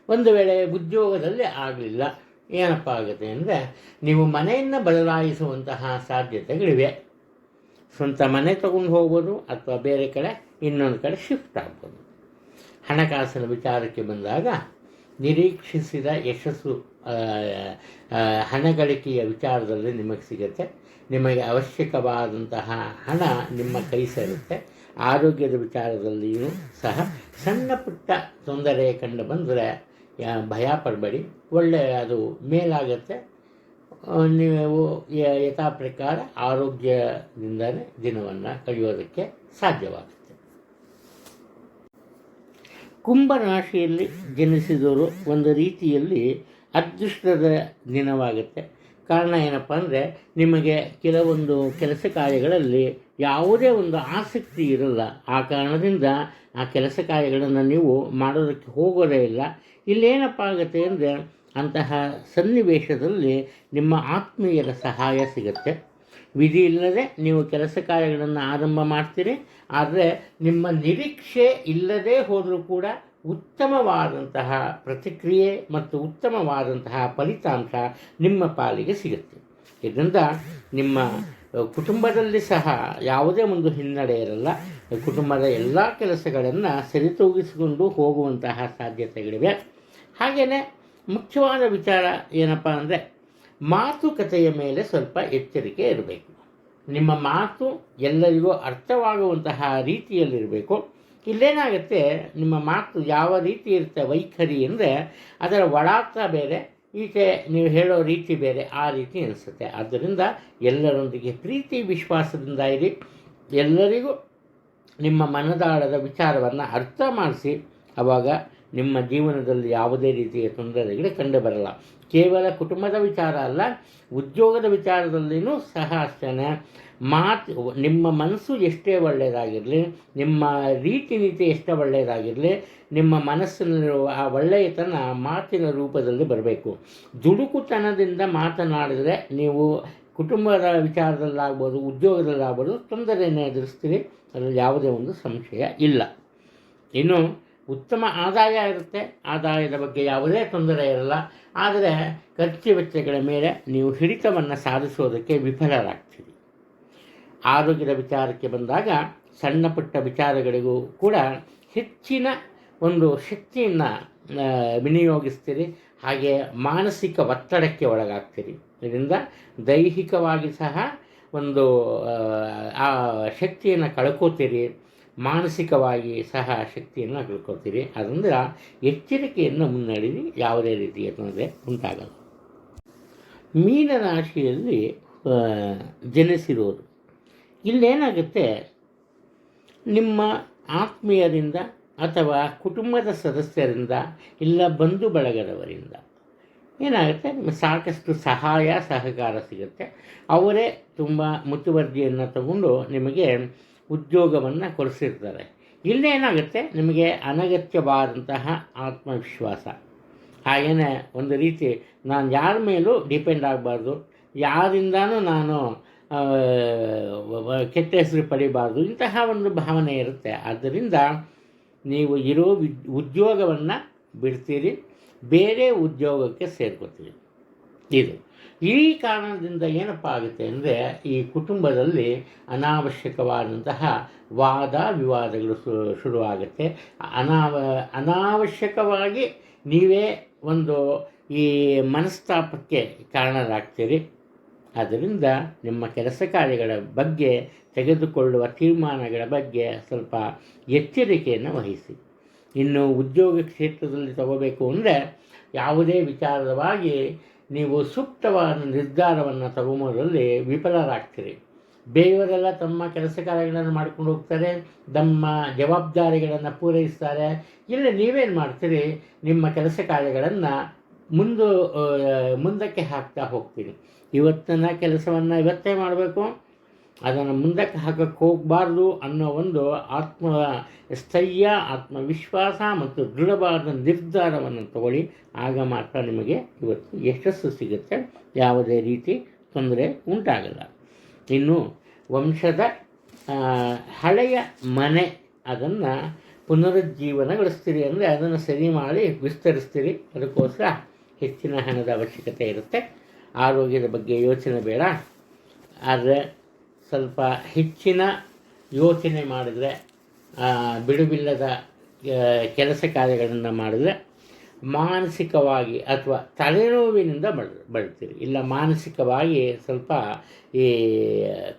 ಒಂದು ವೇಳೆ ಉದ್ಯೋಗದಲ್ಲಿ ಆಗಲಿಲ್ಲ, ಏನಪ್ಪ ಆಗುತ್ತೆ ಅಂದರೆ, ನೀವು ಮನೆಯನ್ನು ಬದಲಾಯಿಸುವಂತಹ ಸಾಧ್ಯತೆಗಳಿವೆ. ಸ್ವಂತ ಮನೆ ತೊಗೊಂಡು ಹೋಗ್ಬೋದು ಅಥವಾ ಬೇರೆ ಕಡೆ ಇನ್ನೊಂದು ಕಡೆ ಶಿಫ್ಟ್ ಆಗ್ಬೋದು. ಹಣಕಾಸಿನ ವಿಚಾರಕ್ಕೆ ಬಂದಾಗ ನಿರೀಕ್ಷಿಸಿದ ಯಶಸ್ಸು ಹಣ ಗಳಿಕೆಯ ವಿಚಾರದಲ್ಲಿ ನಿಮಗೆ ಸಿಗುತ್ತೆ. ನಿಮಗೆ ಅವಶ್ಯಕವಾದಂತಹ ಹಣ ನಿಮ್ಮ ಕೈ ಸೇರುತ್ತೆ. ಆರೋಗ್ಯದ ವಿಚಾರದಲ್ಲಿಯೂ ಸಹ ಸಣ್ಣ ಪುಟ್ಟ ತೊಂದರೆ ಕಂಡು ಬಂದರೆ ಭಯ ಪಡಬೇಡಿ, ಒಳ್ಳೆಯ ಅದು ಮೇಲಾಗುತ್ತೆ. ನೀವು ಯಥಾ ಪ್ರಕಾರ ಆರೋಗ್ಯದಿಂದಲೇ ದಿನವನ್ನು ಕಳೆಯೋದಕ್ಕೆ ಸಾಧ್ಯವಾಗುತ್ತೆ. ಕುಂಭರಾಶಿಯಲ್ಲಿ ಜನಿಸಿದವರು ಒಂದು ರೀತಿಯಲ್ಲಿ ಅದೃಷ್ಟದ ದಿನವಾಗುತ್ತೆ. ಕಾರಣ ಏನಪ್ಪ ಅಂದರೆ, ನಿಮಗೆ ಕೆಲವೊಂದು ಕೆಲಸ ಕಾರ್ಯಗಳಲ್ಲಿ ಯಾವುದೇ ಒಂದು ಆಸಕ್ತಿ ಇರಲ್ಲ. ಆ ಕಾರಣದಿಂದ ಆ ಕೆಲಸ ಕಾರ್ಯಗಳನ್ನು ನೀವು ಮಾಡೋದಕ್ಕೆ ಹೋಗೋದೇ ಇಲ್ಲ. ಇಲ್ಲೇನಪ್ಪ ಆಗುತ್ತೆ ಅಂದರೆ, ಅಂತಹ ಸನ್ನಿವೇಶದಲ್ಲಿ ನಿಮ್ಮ ಆತ್ಮೀಯರ ಸಹಾಯ ಸಿಗುತ್ತೆ. ವಿಧಿ ಇಲ್ಲದೆ ನೀವು ಕೆಲಸ ಕಾರ್ಯಗಳನ್ನು ಆರಂಭ ಮಾಡ್ತೀರಿ. ಆದರೆ ನಿಮ್ಮ ನಿರೀಕ್ಷೆ ಇಲ್ಲದೆ ಹೋದರೂ ಕೂಡ ಉತ್ತಮವಾದಂತಹ ಪ್ರತಿಕ್ರಿಯೆ ಮತ್ತು ಉತ್ತಮವಾದಂತಹ ಫಲಿತಾಂಶ ನಿಮ್ಮ ಪಾಲಿಗೆ ಸಿಗುತ್ತೆ. ಇದರಿಂದ ನಿಮ್ಮ ಕುಟುಂಬದಲ್ಲಿ ಸಹ ಯಾವುದೇ ಒಂದು ಹಿನ್ನಡೆ ಇರಲ್ಲ. ಕುಟುಂಬದ ಎಲ್ಲ ಕೆಲಸಗಳನ್ನು ಸರಿತೂಗಿಸಿಕೊಂಡು ಹೋಗುವಂತಹ ಸಾಧ್ಯತೆಗಳಿವೆ. ಹಾಗೆಯೇ ಮುಖ್ಯವಾದ ವಿಚಾರ ಏನಪ್ಪ ಅಂದರೆ, ಮಾತುಕತೆಯ ಮೇಲೆ ಸ್ವಲ್ಪ ಎಚ್ಚರಿಕೆ ಇರಬೇಕು. ನಿಮ್ಮ ಮಾತು ಎಲ್ಲರಿಗೂ ಅರ್ಥವಾಗುವಂತಹ ರೀತಿಯಲ್ಲಿರಬೇಕು. ಇಲ್ಲೇನಾಗುತ್ತೆ, ನಿಮ್ಮ ಮಾತು ಯಾವ ರೀತಿ ಇರುತ್ತೆ ವೈಖರಿ ಅಂದರೆ, ಅದರ ಒಳಾರ್ಥ ಬೇರೆ, ಈಚೆ ನೀವು ಹೇಳೋ ರೀತಿ ಬೇರೆ, ಆ ರೀತಿ ಅನಿಸುತ್ತೆ. ಆದ್ದರಿಂದ ಎಲ್ಲರೊಂದಿಗೆ ಪ್ರೀತಿ ವಿಶ್ವಾಸದಿಂದ ಇರಿ. ಎಲ್ಲರಿಗೂ ನಿಮ್ಮ ಮನದಾಳದ ವಿಚಾರವನ್ನು ಅರ್ಥ ಮಾಡಿಸಿ. ಆವಾಗ ನಿಮ್ಮ ಜೀವನದಲ್ಲಿ ಯಾವುದೇ ರೀತಿಯ ತೊಂದರೆಗಳು ಕಂಡು ಬರಲ್ಲ. ಕೇವಲ ಕುಟುಂಬದ ವಿಚಾರ ಅಲ್ಲ, ಉದ್ಯೋಗದ ವಿಚಾರದಲ್ಲಿಯೂ ಸಹ ಅಷ್ಟೇ. ನಿಮ್ಮ ಮನಸ್ಸು ಎಷ್ಟೇ ಒಳ್ಳೆಯದಾಗಿರಲಿ, ನಿಮ್ಮ ರೀತಿ ನೀತಿ ಎಷ್ಟೇ ಒಳ್ಳೆಯದಾಗಿರಲಿ, ನಿಮ್ಮ ಮನಸ್ಸಿನಲ್ಲಿರುವ ಆ ಒಳ್ಳೆಯತನ ಮಾತಿನ ರೂಪದಲ್ಲಿ ಬರಬೇಕು. ದುಡುಕುತನದಿಂದ ಮಾತನಾಡಿದರೆ ನೀವು ಕುಟುಂಬದ ವಿಚಾರದಲ್ಲಾಗ್ಬೋದು, ಉದ್ಯೋಗದಲ್ಲಾಗ್ಬೋದು ತೊಂದರೆಯನ್ನು ಎದುರಿಸ್ತೀರಿ. ಅದರಲ್ಲಿ ಯಾವುದೇ ಒಂದು ಸಂಶಯ ಇಲ್ಲ. ಇನ್ನು ಉತ್ತಮ ಆದಾಯ ಇರುತ್ತೆ. ಆದಾಯದ ಬಗ್ಗೆ ಯಾವುದೇ ತೊಂದರೆ ಇರಲ್ಲ. ಆದರೆ ಖರ್ಚು ವೆಚ್ಚಗಳ ಮೇಲೆ ನೀವು ಹಿಡಿತವನ್ನು ಸಾಧಿಸೋದಕ್ಕೆ ವಿಫಲರಾಗ್ತೀರಿ. ಆರೋಗ್ಯದ ವಿಚಾರಕ್ಕೆ ಬಂದಾಗ ಸಣ್ಣ ಪುಟ್ಟ ವಿಚಾರಗಳಿಗೂ ಕೂಡ ಹೆಚ್ಚಿನ ಒಂದು ಶಕ್ತಿಯನ್ನು ವಿನಿಯೋಗಿಸ್ತೀರಿ. ಹಾಗೆ ಮಾನಸಿಕ ಒತ್ತಡಕ್ಕೆ ಒಳಗಾಗ್ತೀರಿ. ಇದರಿಂದ ದೈಹಿಕವಾಗಿ ಸಹ ಒಂದು ಆ ಶಕ್ತಿಯನ್ನು ಕಳ್ಕೋತೀರಿ, ಮಾನಸಿಕವಾಗಿ ಸಹ ಶಕ್ತಿಯನ್ನು ಕಳ್ಕೊತೀರಿ. ಅದರಿಂದ ಎಚ್ಚರಿಕೆಯನ್ನು ಮುನ್ನಡೆದು ಯಾವುದೇ ರೀತಿಯ ತೊಂದರೆ ಉಂಟಾಗಲ್ಲ. ಮೀನರಾಶಿಯಲ್ಲಿ ಜನಿಸಿರೋರು, ಇಲ್ಲೇನಾಗುತ್ತೆ, ನಿಮ್ಮ ಆತ್ಮೀಯರಿಂದ ಅಥವಾ ಕುಟುಂಬದ ಸದಸ್ಯರಿಂದ ಇಲ್ಲ ಬಂಧು ಬಳಗದವರಿಂದ ಏನಾಗುತ್ತೆ, ನಿಮಗೆ ಸಾಕಷ್ಟು ಸಹಾಯ ಸಹಕಾರ ಸಿಗುತ್ತೆ. ಅವರೇ ತುಂಬ ಮುತುವರ್ಜಿಯನ್ನು ತಗೊಂಡು ನಿಮಗೆ ಉದ್ಯೋಗವನ್ನು ಕೊಡಿಸಿರ್ತಾರೆ. ಇಲ್ಲೇನಾಗುತ್ತೆ, ನಿಮಗೆ ಅನಗತ್ಯವಾದಂತಹ ಆತ್ಮವಿಶ್ವಾಸ. ಹಾಗೆಯೇ ಒಂದು ರೀತಿ ನಾನು ಯಾರ ಮೇಲೂ ಡಿಪೆಂಡ್ ಆಗಬಾರ್ದು, ಯಾರಿಂದನೂ ನಾನು ಕೆಟ್ಟ ಹೆಸರು ಪಡಿಬಾರ್ದು, ಇಂತಹ ಒಂದು ಭಾವನೆ ಇರುತ್ತೆ. ಆದ್ದರಿಂದ ನೀವು ಇರೋ ಉದ್ಯೋಗವನ್ನು ಬಿಡ್ತೀರಿ, ಬೇರೆ ಉದ್ಯೋಗಕ್ಕೆ ಸೇರ್ಕೋತೀರಿ. ಇದು ಈ ಕಾರಣದಿಂದ ಏನಪ್ಪ ಆಗುತ್ತೆ ಅಂದರೆ, ಈ ಕುಟುಂಬದಲ್ಲಿ ಅನಾವಶ್ಯಕವಾದಂತಹ ವಾದ ವಿವಾದಗಳು ಶುರುವಾಗುತ್ತೆ. ಅನಾವಶ್ಯಕವಾಗಿ ನೀವೇ ಒಂದು ಈ ಮನಸ್ತಾಪಕ್ಕೆ ಕಾರಣರಾಗ್ತೀರಿ. ಆದ್ದರಿಂದ ನಿಮ್ಮ ಕೆಲಸ ಕಾರ್ಯಗಳ ಬಗ್ಗೆ, ತೆಗೆದುಕೊಳ್ಳುವ ತೀರ್ಮಾನಗಳ ಬಗ್ಗೆ ಸ್ವಲ್ಪ ಎಚ್ಚರಿಕೆಯನ್ನು ವಹಿಸಿ. ಇನ್ನು ಉದ್ಯೋಗ ಕ್ಷೇತ್ರದಲ್ಲಿ ತಗೋಬೇಕು ಅಂದರೆ, ಯಾವುದೇ ವಿಚಾರವಾಗಿ ನೀವು ಸೂಕ್ತವಾದ ನಿರ್ಧಾರವನ್ನು ತಗೊಂಬುದರಲ್ಲಿ ವಿಫಲರಾಗ್ತೀರಿ. ಬೇರೆಯವರೆಲ್ಲ ತಮ್ಮ ಕೆಲಸ ಕಾರ್ಯಗಳನ್ನು ಮಾಡ್ಕೊಂಡು ಹೋಗ್ತಾರೆ, ತಮ್ಮ ಜವಾಬ್ದಾರಿಗಳನ್ನು ಪೂರೈಸ್ತಾರೆ. ಇಲ್ಲಿ ನೀವೇನು ಮಾಡ್ತೀರಿ, ನಿಮ್ಮ ಕೆಲಸ ಕಾರ್ಯಗಳನ್ನು ಮುಂದಕ್ಕೆ ಹಾಕ್ತಾ ಹೋಗ್ತೀರಿ. ಇವತ್ತಿನ ಕೆಲಸವನ್ನು ಇವತ್ತೇ ಮಾಡಬೇಕು, ಅದನ್ನು ಮುಂದಕ್ಕೆ ಹಾಕಕ್ಕೆ ಹೋಗಬಾರ್ದು ಅನ್ನೋ ಒಂದು ಸ್ಥೈರ್ಯ, ಆತ್ಮವಿಶ್ವಾಸ ಮತ್ತು ದೃಢವಾದ ನಿರ್ಧಾರವನ್ನು ತಗೊಳ್ಳಿ. ಆಗ ಮಾತ್ರ ನಿಮಗೆ ಇವತ್ತು ಯಶಸ್ಸು ಸಿಗುತ್ತೆ, ಯಾವುದೇ ರೀತಿ ತೊಂದರೆ ಉಂಟಾಗಲ್ಲ. ಇನ್ನು ವಂಶದ ಹಳೆಯ ಮನೆ ಅದನ್ನು ಪುನರುಜ್ಜೀವನಗೊಳಿಸ್ತೀರಿ ಅಂದರೆ, ಅದನ್ನು ಸರಿ ಮಾಡಿ ವಿಸ್ತರಿಸ್ತೀರಿ. ಅದಕ್ಕೋಸ್ಕರ ಹೆಚ್ಚಿನ ಹಣದ ಅವಶ್ಯಕತೆ ಇರುತ್ತೆ. ಆರೋಗ್ಯದ ಬಗ್ಗೆ ಯೋಚನೆ ಬೇಡ, ಆದರೆ ಸ್ವಲ್ಪ ಹೆಚ್ಚಿನ ಯೋಚನೆ ಮಾಡಿದರೆ, ಬಿಡುವಿಲ್ಲದ ಕೆಲಸ ಕಾರ್ಯಗಳನ್ನು ಮಾಡಿದರೆ ಮಾನಸಿಕವಾಗಿ ಅಥವಾ ತಲೆನೋವಿನಿಂದ ಬಳಲ್ತೀರಿ, ಇಲ್ಲ ಮಾನಸಿಕವಾಗಿ ಸ್ವಲ್ಪ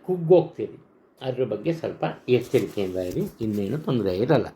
ಕುಗ್ಗೋಗ್ತೀರಿ. ಅದ್ರ ಬಗ್ಗೆ ಸ್ವಲ್ಪ ಎಚ್ಚರಿಕೆಯಿಂದ ಇರಿ, ಇನ್ನೇನು ತೊಂದರೆ ಇರಲ್ಲ.